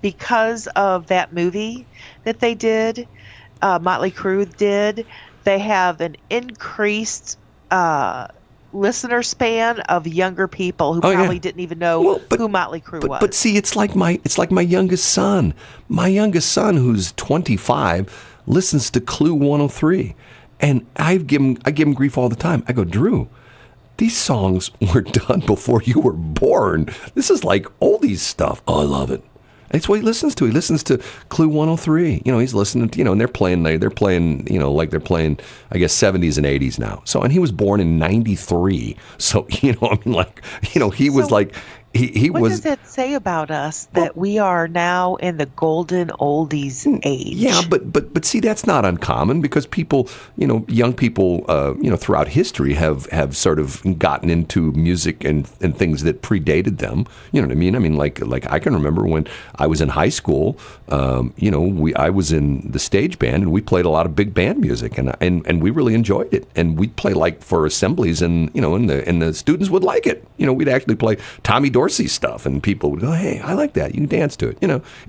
because of that movie that they did, Motley Crue did, they have an increased listener span of younger people who probably didn't even know who Motley Crue was. But see, it's like my youngest son. My youngest son, who's 25, listens to Clue 103, and I give him grief all the time. I go, Drew, these songs were done before you were born. This is like oldies stuff. Oh, I love it. That's what he listens to. He listens to Clue 103. He's listening to, and they're playing, like they're playing, I guess, 70s and 80s now. So, and he was born in 93. So, he was like, he what was. What does that say about us that we are now in the golden oldies age? Yeah, but see, that's not uncommon because people, young people, throughout history have sort of gotten into music and things that predated them. You know what I mean? I mean, like I can remember when I was in high school, I was in the stage band and we played a lot of big band music and we really enjoyed it. And we'd play like for assemblies and the students would like it. We'd actually play Tommy Dorsey stuff and people would go, hey, I like that. You can dance to it.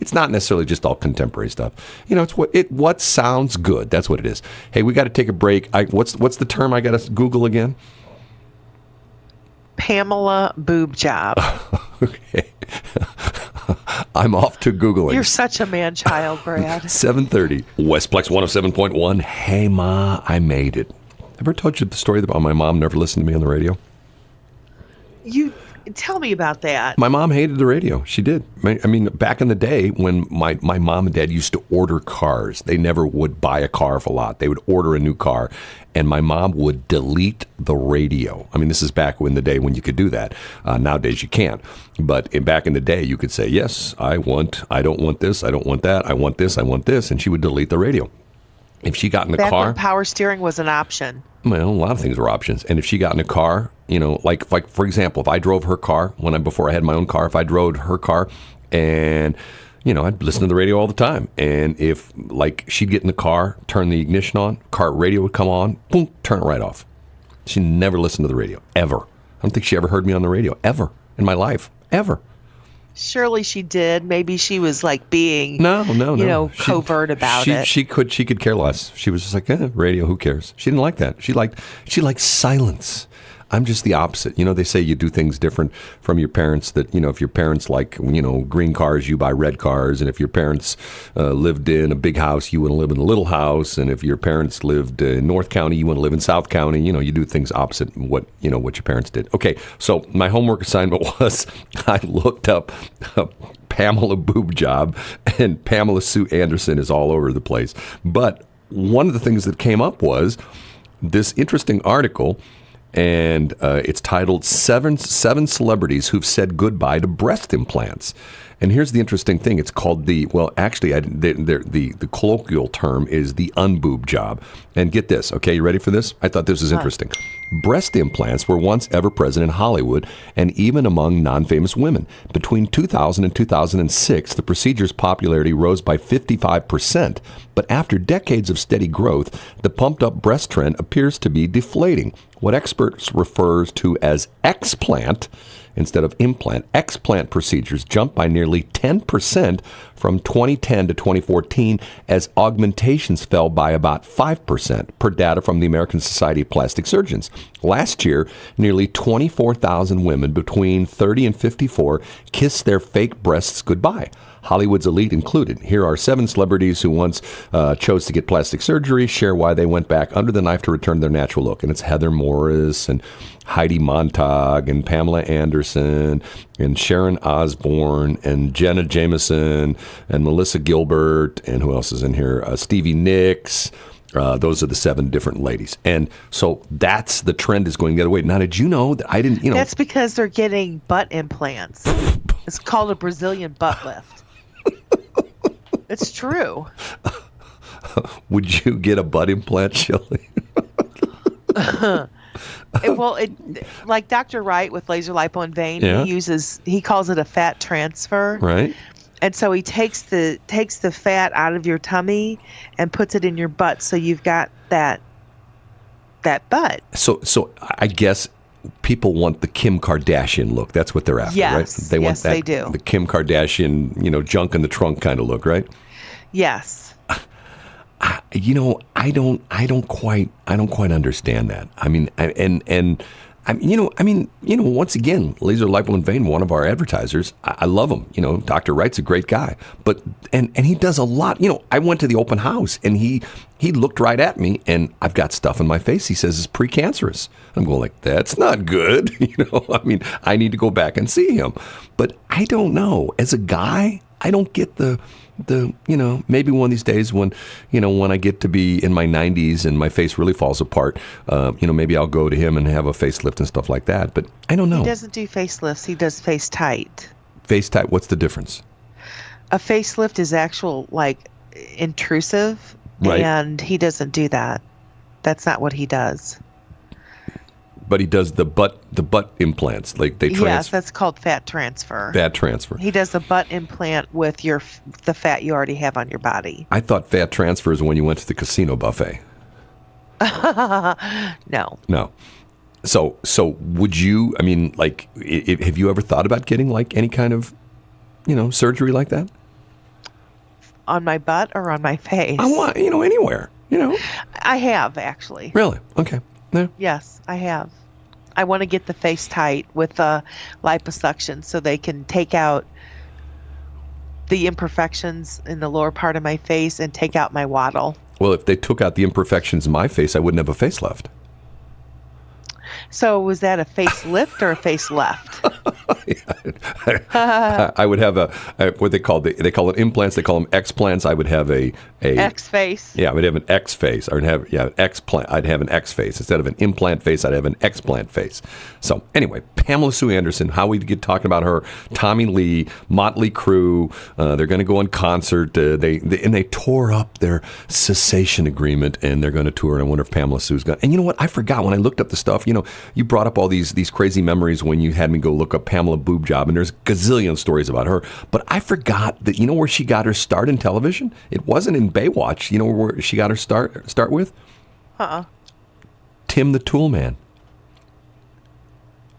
It's not necessarily just all contemporary stuff. It's what sounds good. That's what it is. Hey, we got to take a break. What's the term I got to Google again? Pamela boob job. Okay. I'm off to Googling. You're such a man-child, Brad. 7:30. Westplex 107.1. Hey, Ma, I made it. Ever told you the story about my mom never listened to me on the radio? You tell me about that. My mom hated the radio. She did. I mean, back in the day when my mom and dad used to order cars, they never would buy a car for a lot. They would order a new car, and my mom would delete the radio. I mean, this is back in the day when you could do that. Nowadays, you can't. But back in the day, you could say, yes, I don't want this, I don't want that, I want this, and she would delete the radio. If she got in the car... Back when power steering was an option. Well, a lot of things were options. And if she got in a car, like for example, if I drove her car before I had my own car, if I drove her car and, I'd listen to the radio all the time. And if she'd get in the car, turn the ignition on, car radio would come on, boom, turn it right off. She never listened to the radio, ever. I don't think she ever heard me on the radio, ever, in my life, ever. Surely she did. Maybe she was being no. Covert about it. She could care less. She was just like, radio, who cares? She didn't like that. She liked silence. I'm just the opposite. They say you do things different from your parents, that, if your parents like, green cars, you buy red cars. And if your parents lived in a big house, you want to live in a little house. And if your parents lived in North County, you want to live in South County. You do things opposite what your parents did. Okay, so my homework assignment was I looked up Pamela boob job, and Pamela Sue Anderson is all over the place. But one of the things that came up was this interesting article, and it's titled Seven Celebrities Who've Said Goodbye to Breast Implants. And here's the interesting thing. It's called the colloquial term is the unboob job. And get this, okay, you ready for this? I thought this was interesting. Breast implants were once ever present in Hollywood and even among non-famous women. Between 2000 and 2006, the procedure's popularity rose by 55%. But after decades of steady growth, the pumped-up breast trend appears to be deflating. What experts refer to as explant instead of implant. Explant procedures jumped by nearly 10% from 2010 to 2014 as augmentations fell by about 5% per data from the American Society of Plastic Surgeons. Last year, nearly 24,000 women between 30 and 54 kissed their fake breasts goodbye. Hollywood's elite included. Here are 7 celebrities who once chose to get plastic surgery, share why they went back under the knife to return to their natural look. And it's Heather Morris and Heidi Montag and Pamela Anderson and Sharon Osbourne and Jenna Jameson and Melissa Gilbert, and who else is in here? Stevie Nicks. Those are the 7 different ladies. And so that's the trend is going the other way. Now, did you know that I didn't, That's because they're getting butt implants. It's called a Brazilian butt lift. It's true. Would you get a butt implant, Shelley? Like Dr. Wright with laser lipo and vein, Yeah. he calls it a fat transfer. Right. And so he takes the fat out of your tummy and puts it in your butt, so you've got that butt. So I guess people want the Kim Kardashian look. That's what they're after, Yes. right? They want Yes, that, they do. the Kim Kardashian, junk in the trunk kind of look, right? Yes. I don't quite understand that. I mean, once again, Laser Lipo and Vein, one of our advertisers, I love him. Dr. Wright's a great guy, but and he does a lot. I went to the open house and he looked right at me, and I've got stuff in my face. He says it's precancerous. I'm going like, that's not good. I need to go back and see him. But I don't know. As a guy, I don't get the maybe one of these days when I get to be in my 90s and my face really falls apart, maybe I'll go to him and have a facelift and stuff like that. But I don't know. He doesn't do facelifts. He does face tight. Face tight. What's the difference? A facelift is actual, intrusive, Right. and he doesn't do that. That's not what he does. But he does the butt implants, like they transfer. Yes, that's called fat transfer. Fat transfer. He does a butt implant with the fat you already have on your body. I thought fat transfer is when you went to the casino buffet. No. No. So would you? Have you ever thought about getting any kind of, surgery like that? On my butt or on my face? I want anywhere. I have, actually. Really? Okay. Yeah. Yes, I have. I want to get the face tight with liposuction so they can take out the imperfections in the lower part of my face and take out my waddle. Well, if they took out the imperfections in my face, I wouldn't have a face left. So was that a facelift or a face left? I would have what they call it implants. They call them explants. I would have a X face. Yeah, I would have an X face. I'd have an X face instead of an implant face. I'd have an explant face. So anyway, Pamela Sue Anderson. How we get talking about her? Tommy Lee, Motley Crue. They're going to go in concert. They tore up their cessation agreement, and they're going to tour. And I wonder if Pamela Sue's going. And you know what? I forgot when I looked up the stuff. You brought up all these crazy memories when you had me go look up Pamela Boob Job, and there's a gazillion stories about her. But I forgot that where she got her start in television? It wasn't in Baywatch. You know where she got her start with? Tim the Tool Man.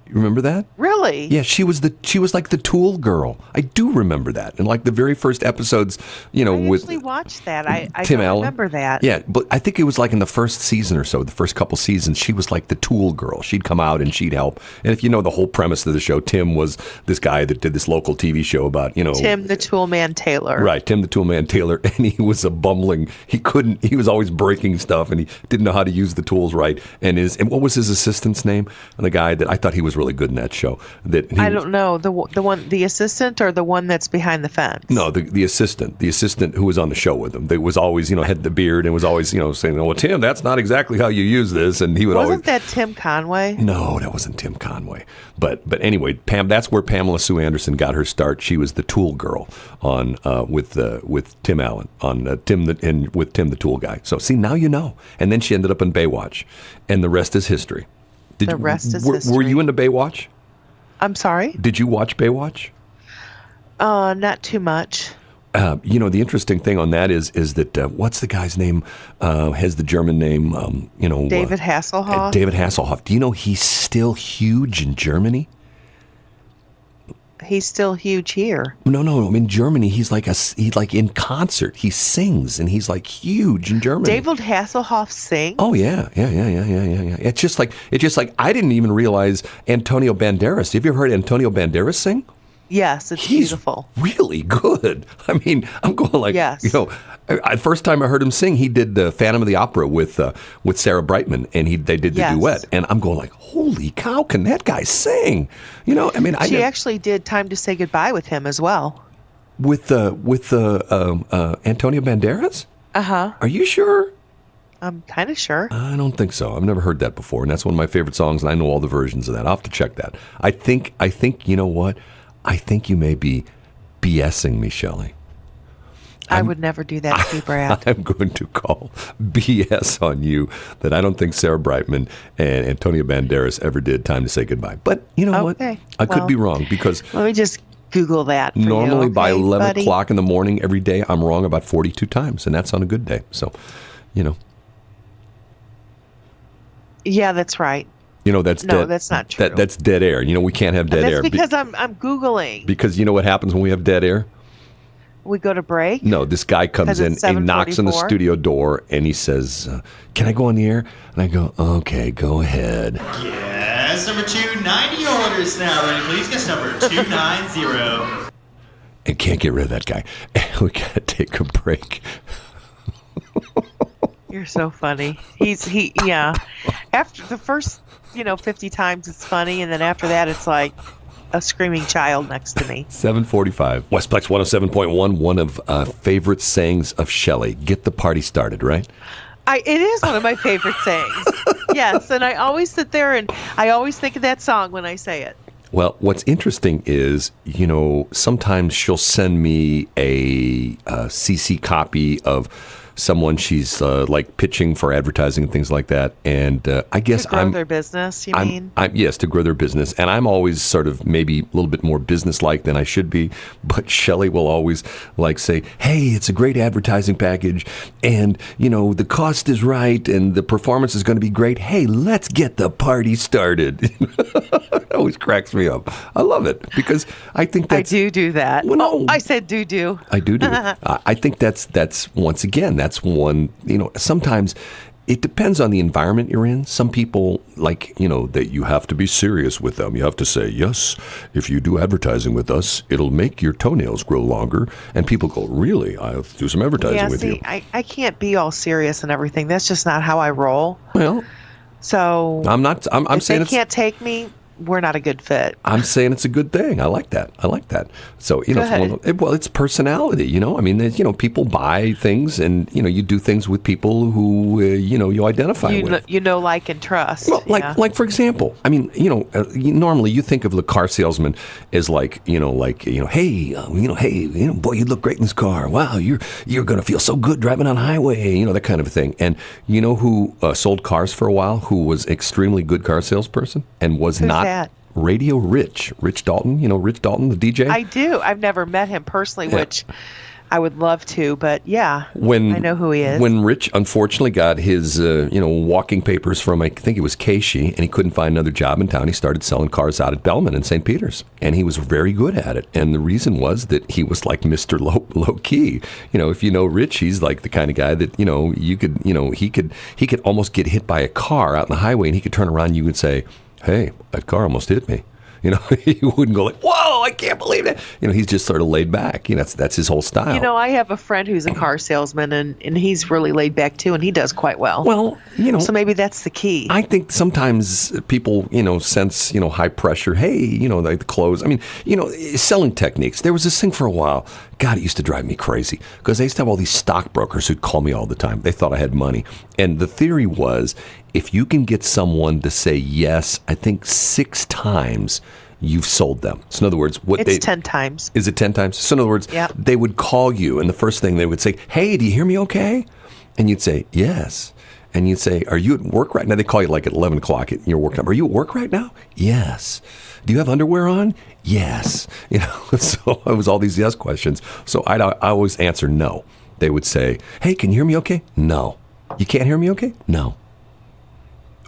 You remember that? Really? Yeah, she was like the tool girl. I do remember that. And the very first episodes, I with actually watched that. I Tim don't Allen. remember that. Yeah, but I think it was in the first season or so, the first couple seasons, she was like the tool girl. She'd come out and she'd help. And if you know the whole premise of the show, Tim was this guy that did this local TV show about, Tim the Tool Man Taylor. Right, Tim the Tool Man Taylor, and he was a bumbling. He was always breaking stuff, and he didn't know how to use the tools right. And what was his assistant's name? And the guy that I thought he was really good in that show. I don't know, the assistant or the one that's behind the fence. No, the assistant who was on the show with him. That was always had the beard and was always saying, "Well, Tim, that's not exactly how you use this." And he would Wasn't always. that Tim Conway? No, that wasn't Tim Conway. But anyway, Pam. That's where Pamela Sue Anderson got her start. She was the tool girl on with Tim Allen on with Tim the Tool Guy. So see, now you know. And then she ended up in Baywatch, and the rest is history. History. Were you into Baywatch? I'm sorry? Did you watch Baywatch? Not too much. The interesting thing on that is that what's the guy's name? Has the German name? David Hasselhoff. David Hasselhoff. Do you know he's still huge in Germany? He's still huge here. No. In Germany, he's like in concert. He sings and he's huge in Germany. David Hasselhoff sings? Oh yeah. It's just like I didn't even realize Antonio Banderas. Have you ever heard Antonio Banderas sing? Yes, it's He's beautiful. really good. I mean, I'm going like, Yes. first time I heard him sing, he did the Phantom of the Opera with Sarah Brightman, and they did the Yes. duet, and I'm going like, holy cow, can that guy sing? I mean, She actually did Time to Say Goodbye with him as well. with Antonio Banderas. Are you sure? I'm kind of sure. I don't think so. I've never heard that before, and that's one of my favorite songs, and I know all the versions of that. I'll have to check that. I think you know what? I think you may be BSing me, Shelley. I would never do that to you, Brad. I'm going to call BS on you that I don't think Sarah Brightman and Antonio Banderas ever did Time to Say Goodbye. But you know what? I could be wrong because Let me just Google that for normally you, by okay, 11 buddy? o'clock in the morning every day, I'm wrong about 42 times, and that's on a good day. So, Yeah, that's right. That's No, dead. that's not true. That's dead air. We can't have dead That's air. because I'm Googling. Because you know what happens when we have dead air? We go to break. No, this guy comes 'Cause in it's and knocks on the 7:44? studio door, and he says, can I go on the air? And I go, okay, go ahead. Yes, number 290 orders now. Ready, please? Guest number 290. And can't get rid of that guy. We got to take a break. You're so funny. Yeah. After the first, 50 times it's funny, and then after that it's like a screaming child next to me. 7:45. Westplex 107.1, one of favorite sayings of Shelley. Get the party started, right? It is one of my favorite sayings. Yes, and I always sit there and I always think of that song when I say it. Well, what's interesting is, sometimes she'll send me a CC copy of someone she's like pitching for advertising and things like that. And I guess To grow their business, you mean? Yes, to grow their business. And I'm always sort of maybe a little bit more business-like than I should be. But Shelley will always say, hey, it's a great advertising package. And, the cost is right and the performance is going to be great. Hey, let's get the party started. It always cracks me up. I love it because I think that's... I do that. Well, no. I said do. I do. I think that's once again, that's one, sometimes it depends on the environment you're in. Some people that you have to be serious with them. You have to say, yes, if you do advertising with us, it'll make your toenails grow longer. And people go, really? I'll do some advertising with you. I can't be all serious and everything. That's just not how I roll. Well, so I'm not, I'm if saying they can't take me, we're not a good fit. I'm saying it's a good thing. I like that. So, it's personality, I mean, there's, people buy things and, you do things with people who, you identify with. Like and trust. Well, like for example, I mean, normally you think of the car salesman as hey, boy, you look great in this car. Wow, you're going to feel so good driving on the highway, that kind of a thing. And you know who sold cars for a while, who was extremely good car salesperson and was Who's not that? Radio Rich Dalton, Rich Dalton, the DJ. I do. I've never met him personally, which I would love to, but yeah, I know who he is. When Rich unfortunately got his, walking papers from, I think it was Casey, and he couldn't find another job in town, he started selling cars out at Bellman and St. Peter's, and he was very good at it. And the reason was that he was like Mr. Low Key. If you know Rich, he's like the kind of guy that he could almost get hit by a car out on the highway, and he could turn around and you would say, hey, that car almost hit me. He wouldn't go like, whoa, I can't believe it. He's just sort of laid back. That's his whole style. I have a friend who's a car salesman, and he's really laid back too, and he does quite well. Well, so maybe that's the key. I think sometimes people, sense, high pressure. Hey, like the clothes. I mean, selling techniques. There was this thing for a while. God, it used to drive me crazy because I used to have all these stockbrokers who'd call me all the time. They thought I had money. And the theory was, if you can get someone to say yes, I think 6 times, you've sold them. So in other words, it's 10 times. Is it 10 times? So in other words, they would call you, and the first thing they would say, hey, do you hear me okay? And you'd say, yes. And you'd say, are you at work right now? They call you like at 11 o'clock at your work time. Are you at work right now? Yes. Do you have underwear on? Yes. So it was all these yes questions. So I always answer no. They would say, hey, can you hear me okay? No. You can't hear me okay? No.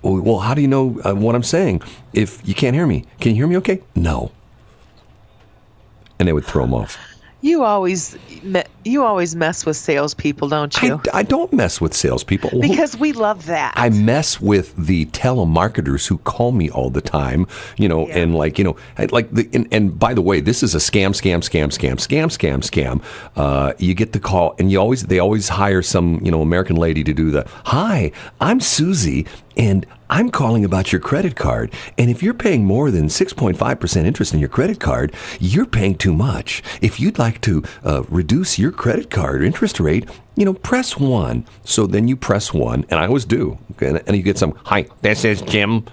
Well, how do you know what I'm saying if you can't hear me? Can you hear me okay? No. And they would throw them off. You always mess with salespeople, don't you? I don't mess with salespeople. Because we love that. I mess with the telemarketers who call me all the time, and and by the way, this is a scam. You get the call, and they always hire some, American lady to do the, "Hi, I'm Susie, and I'm calling about your credit card. And if you're paying more than 6.5% interest in your credit card, you're paying too much. If you'd like to reduce your credit card interest rate, press 1. So then you press 1, and I always do. And you get some, "Hi, this is Jim.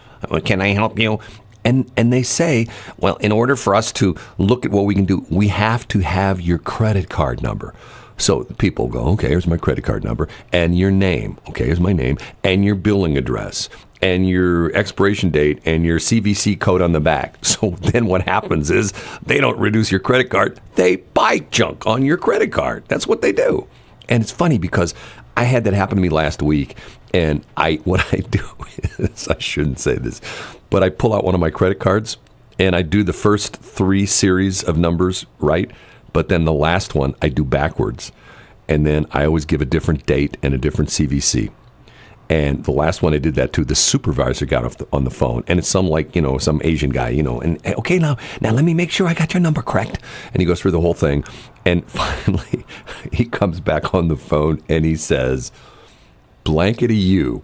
Can I help you?" And they say, "Well, in order for us to look at what we can do, we have to have your credit card number." So people go, "Okay, here's my credit card number and your name." "Okay, here's my name and your billing address and your expiration date and your CVC code on the back." So then what happens is they don't reduce your credit card. They buy junk on your credit card. That's what they do. And it's funny because I had that happen to me last week. And what I do is, I shouldn't say this, but I pull out one of my credit cards and I do the first 3 series of numbers right. But then the last one I do backwards. And then I always give a different date and a different CVC. And the last one I did that to, the supervisor got on the phone. And it's some some Asian guy, and "Okay, now let me make sure I got your number correct." And he goes through the whole thing. And finally he comes back on the phone and he says, "Blankety you."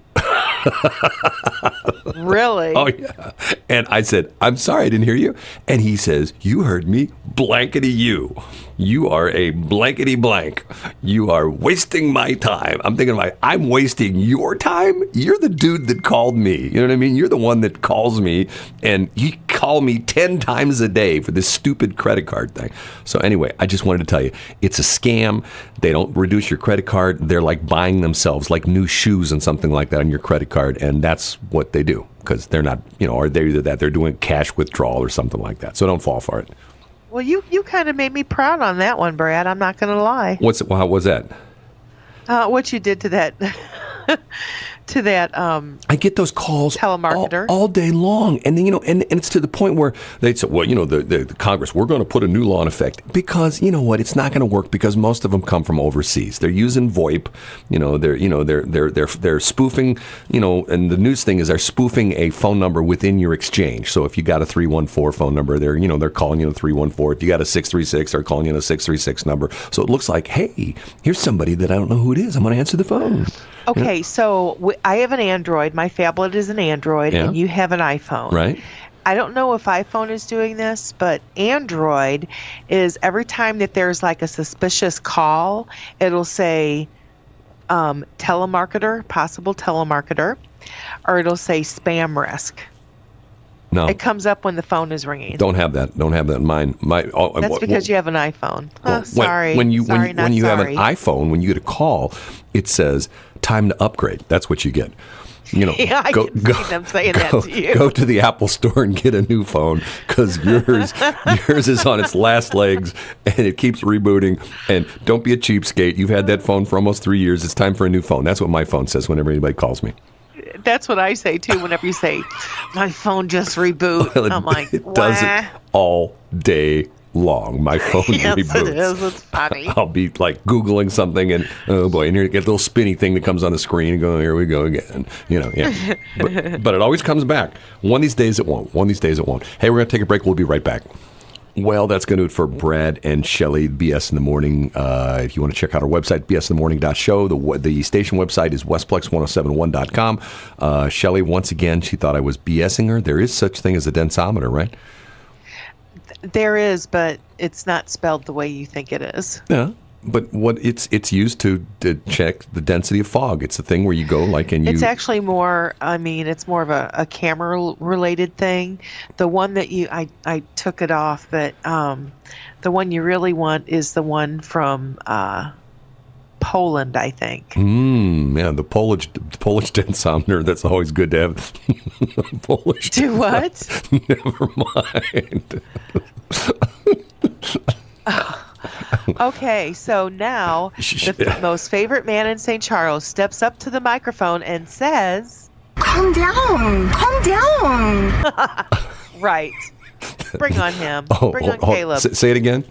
Really? Oh, yeah. And I said, "I'm sorry, I didn't hear you." And he says, "You heard me, blankety you. You are a blankety blank. You are wasting my time." I'm thinking, I'm wasting your time? You're the dude that called me. You know what I mean? You're the one that calls me, and you call me 10 times a day for this stupid credit card thing. So anyway, I just wanted to tell you, it's a scam. They don't reduce your credit card. They're like buying themselves like new shoes and something like that on your credit card, and that's what they do, because they're not, or they're either that, they're doing cash withdrawal or something like that. So don't fall for it. Well, you kind of made me proud on that one, Brad. I'm not going to lie. How was that? What you did to that to that I get those calls telemarketer all day long, and then and it's to the point where they'd say, "Well, the Congress, we're going to put a new law in effect," because you know what, it's not going to work, because most of them come from overseas. They're using VoIP, they're spoofing, and the news thing is they're spoofing a phone number within your exchange. So if you got a 314 phone number, they're calling you a 314. If you got a 636, they're calling you a 636 number. So it looks like, hey, here's somebody that I don't know who it is. I'm going to answer the phone. Okay, so I have an Android. My phablet is an Android, and you have an iPhone. Right. I don't know if iPhone is doing this, but Android is, every time that there's like a suspicious call, it'll say telemarketer, possible telemarketer, or it'll say spam risk. No. It comes up when the phone is ringing. Don't have that in mind. That's because you have an iPhone. Sorry. When you have an iPhone, when you get a call, it says time to upgrade. That's what you get. Yeah, I can see them saying that to you. Go to the Apple store and get a new phone, because yours is on its last legs and it keeps rebooting. And don't be a cheapskate. You've had that phone for almost 3 years. It's time for a new phone. That's what my phone says whenever anybody calls me. That's what I say too. Whenever you say my phone just reboot, well, I'm like, it does it all day long. My phone yes, reboots. It is. It's funny. I'll be like Googling something, and oh boy, and here you get a little spinny thing that comes on the screen, and go, here we go again. Yeah. But it always comes back. One of these days it won't. Hey, we're going to take a break. We'll be right back. Well, that's going to do it for Brad and Shelley, BS in the Morning. If you want to check out our website, bsinthemorning.show. The station website is Westplex107.1.com. Shelley, once again, she thought I was BSing her. There is such thing as a densometer, right? There is, but it's not spelled the way you think it is. Yeah, but it's used to check the density of fog. It's the thing where you go It's actually more. I mean, it's more of a camera related thing. The one that I took it off, but the one you really want is the one from Poland, I think. Yeah, the Polish densometer. That's always good to have. Polish. Do what? Never mind. Okay, so now the most favorite man in St. Charles steps up to the microphone and says, Calm down. Right. Bring on him. Bring on Caleb. Say it again.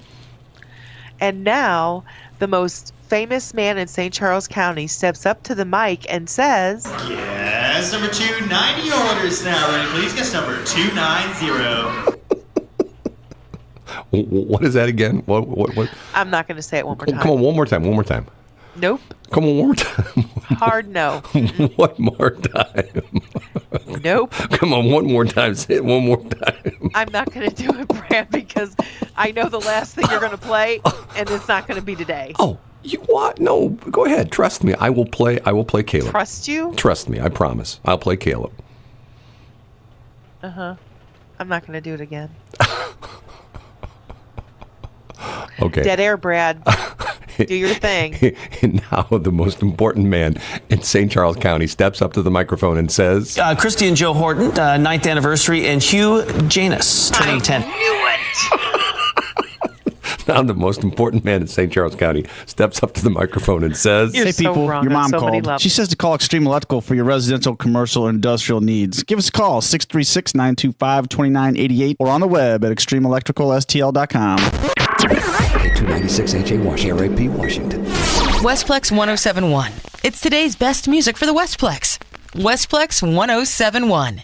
And now the most famous man in St. Charles County steps up to the mic and says, Yes, number 290 your orders now. Ready, please? Guest number 290. What is that again? What? I'm not going to say it one more time. Come on, one more time. Nope. Come on, one more time. Hard no. One more time. Nope. Come on, one more time. Say it one more time. I'm not going to do it, Brad, because I know the last thing you're going to play, and it's not going to be today. Oh, you what? No, go ahead. Trust me. I will play Caleb. Trust you? Trust me. I promise. I'll play Caleb. Uh-huh. I'm not going to do it again. Okay. Dead air, Brad. Do your thing. And now the most important man in St. Charles County steps up to the microphone and says, Christy and Joe Horton, 9th anniversary, and Hugh Janus, 2010. Now the most important man in St. Charles County steps up to the microphone and says, You're Hey so people, wrong your on mom so many called. levels. She says to call Extreme Electrical for your residential, commercial, and industrial needs. Give us a call, 636-925-2988, or on the web at extremeelectricalstl.com. 296 HA RAP Washington. Westplex 107.1. It's today's best music for the Westplex. Westplex 107.1.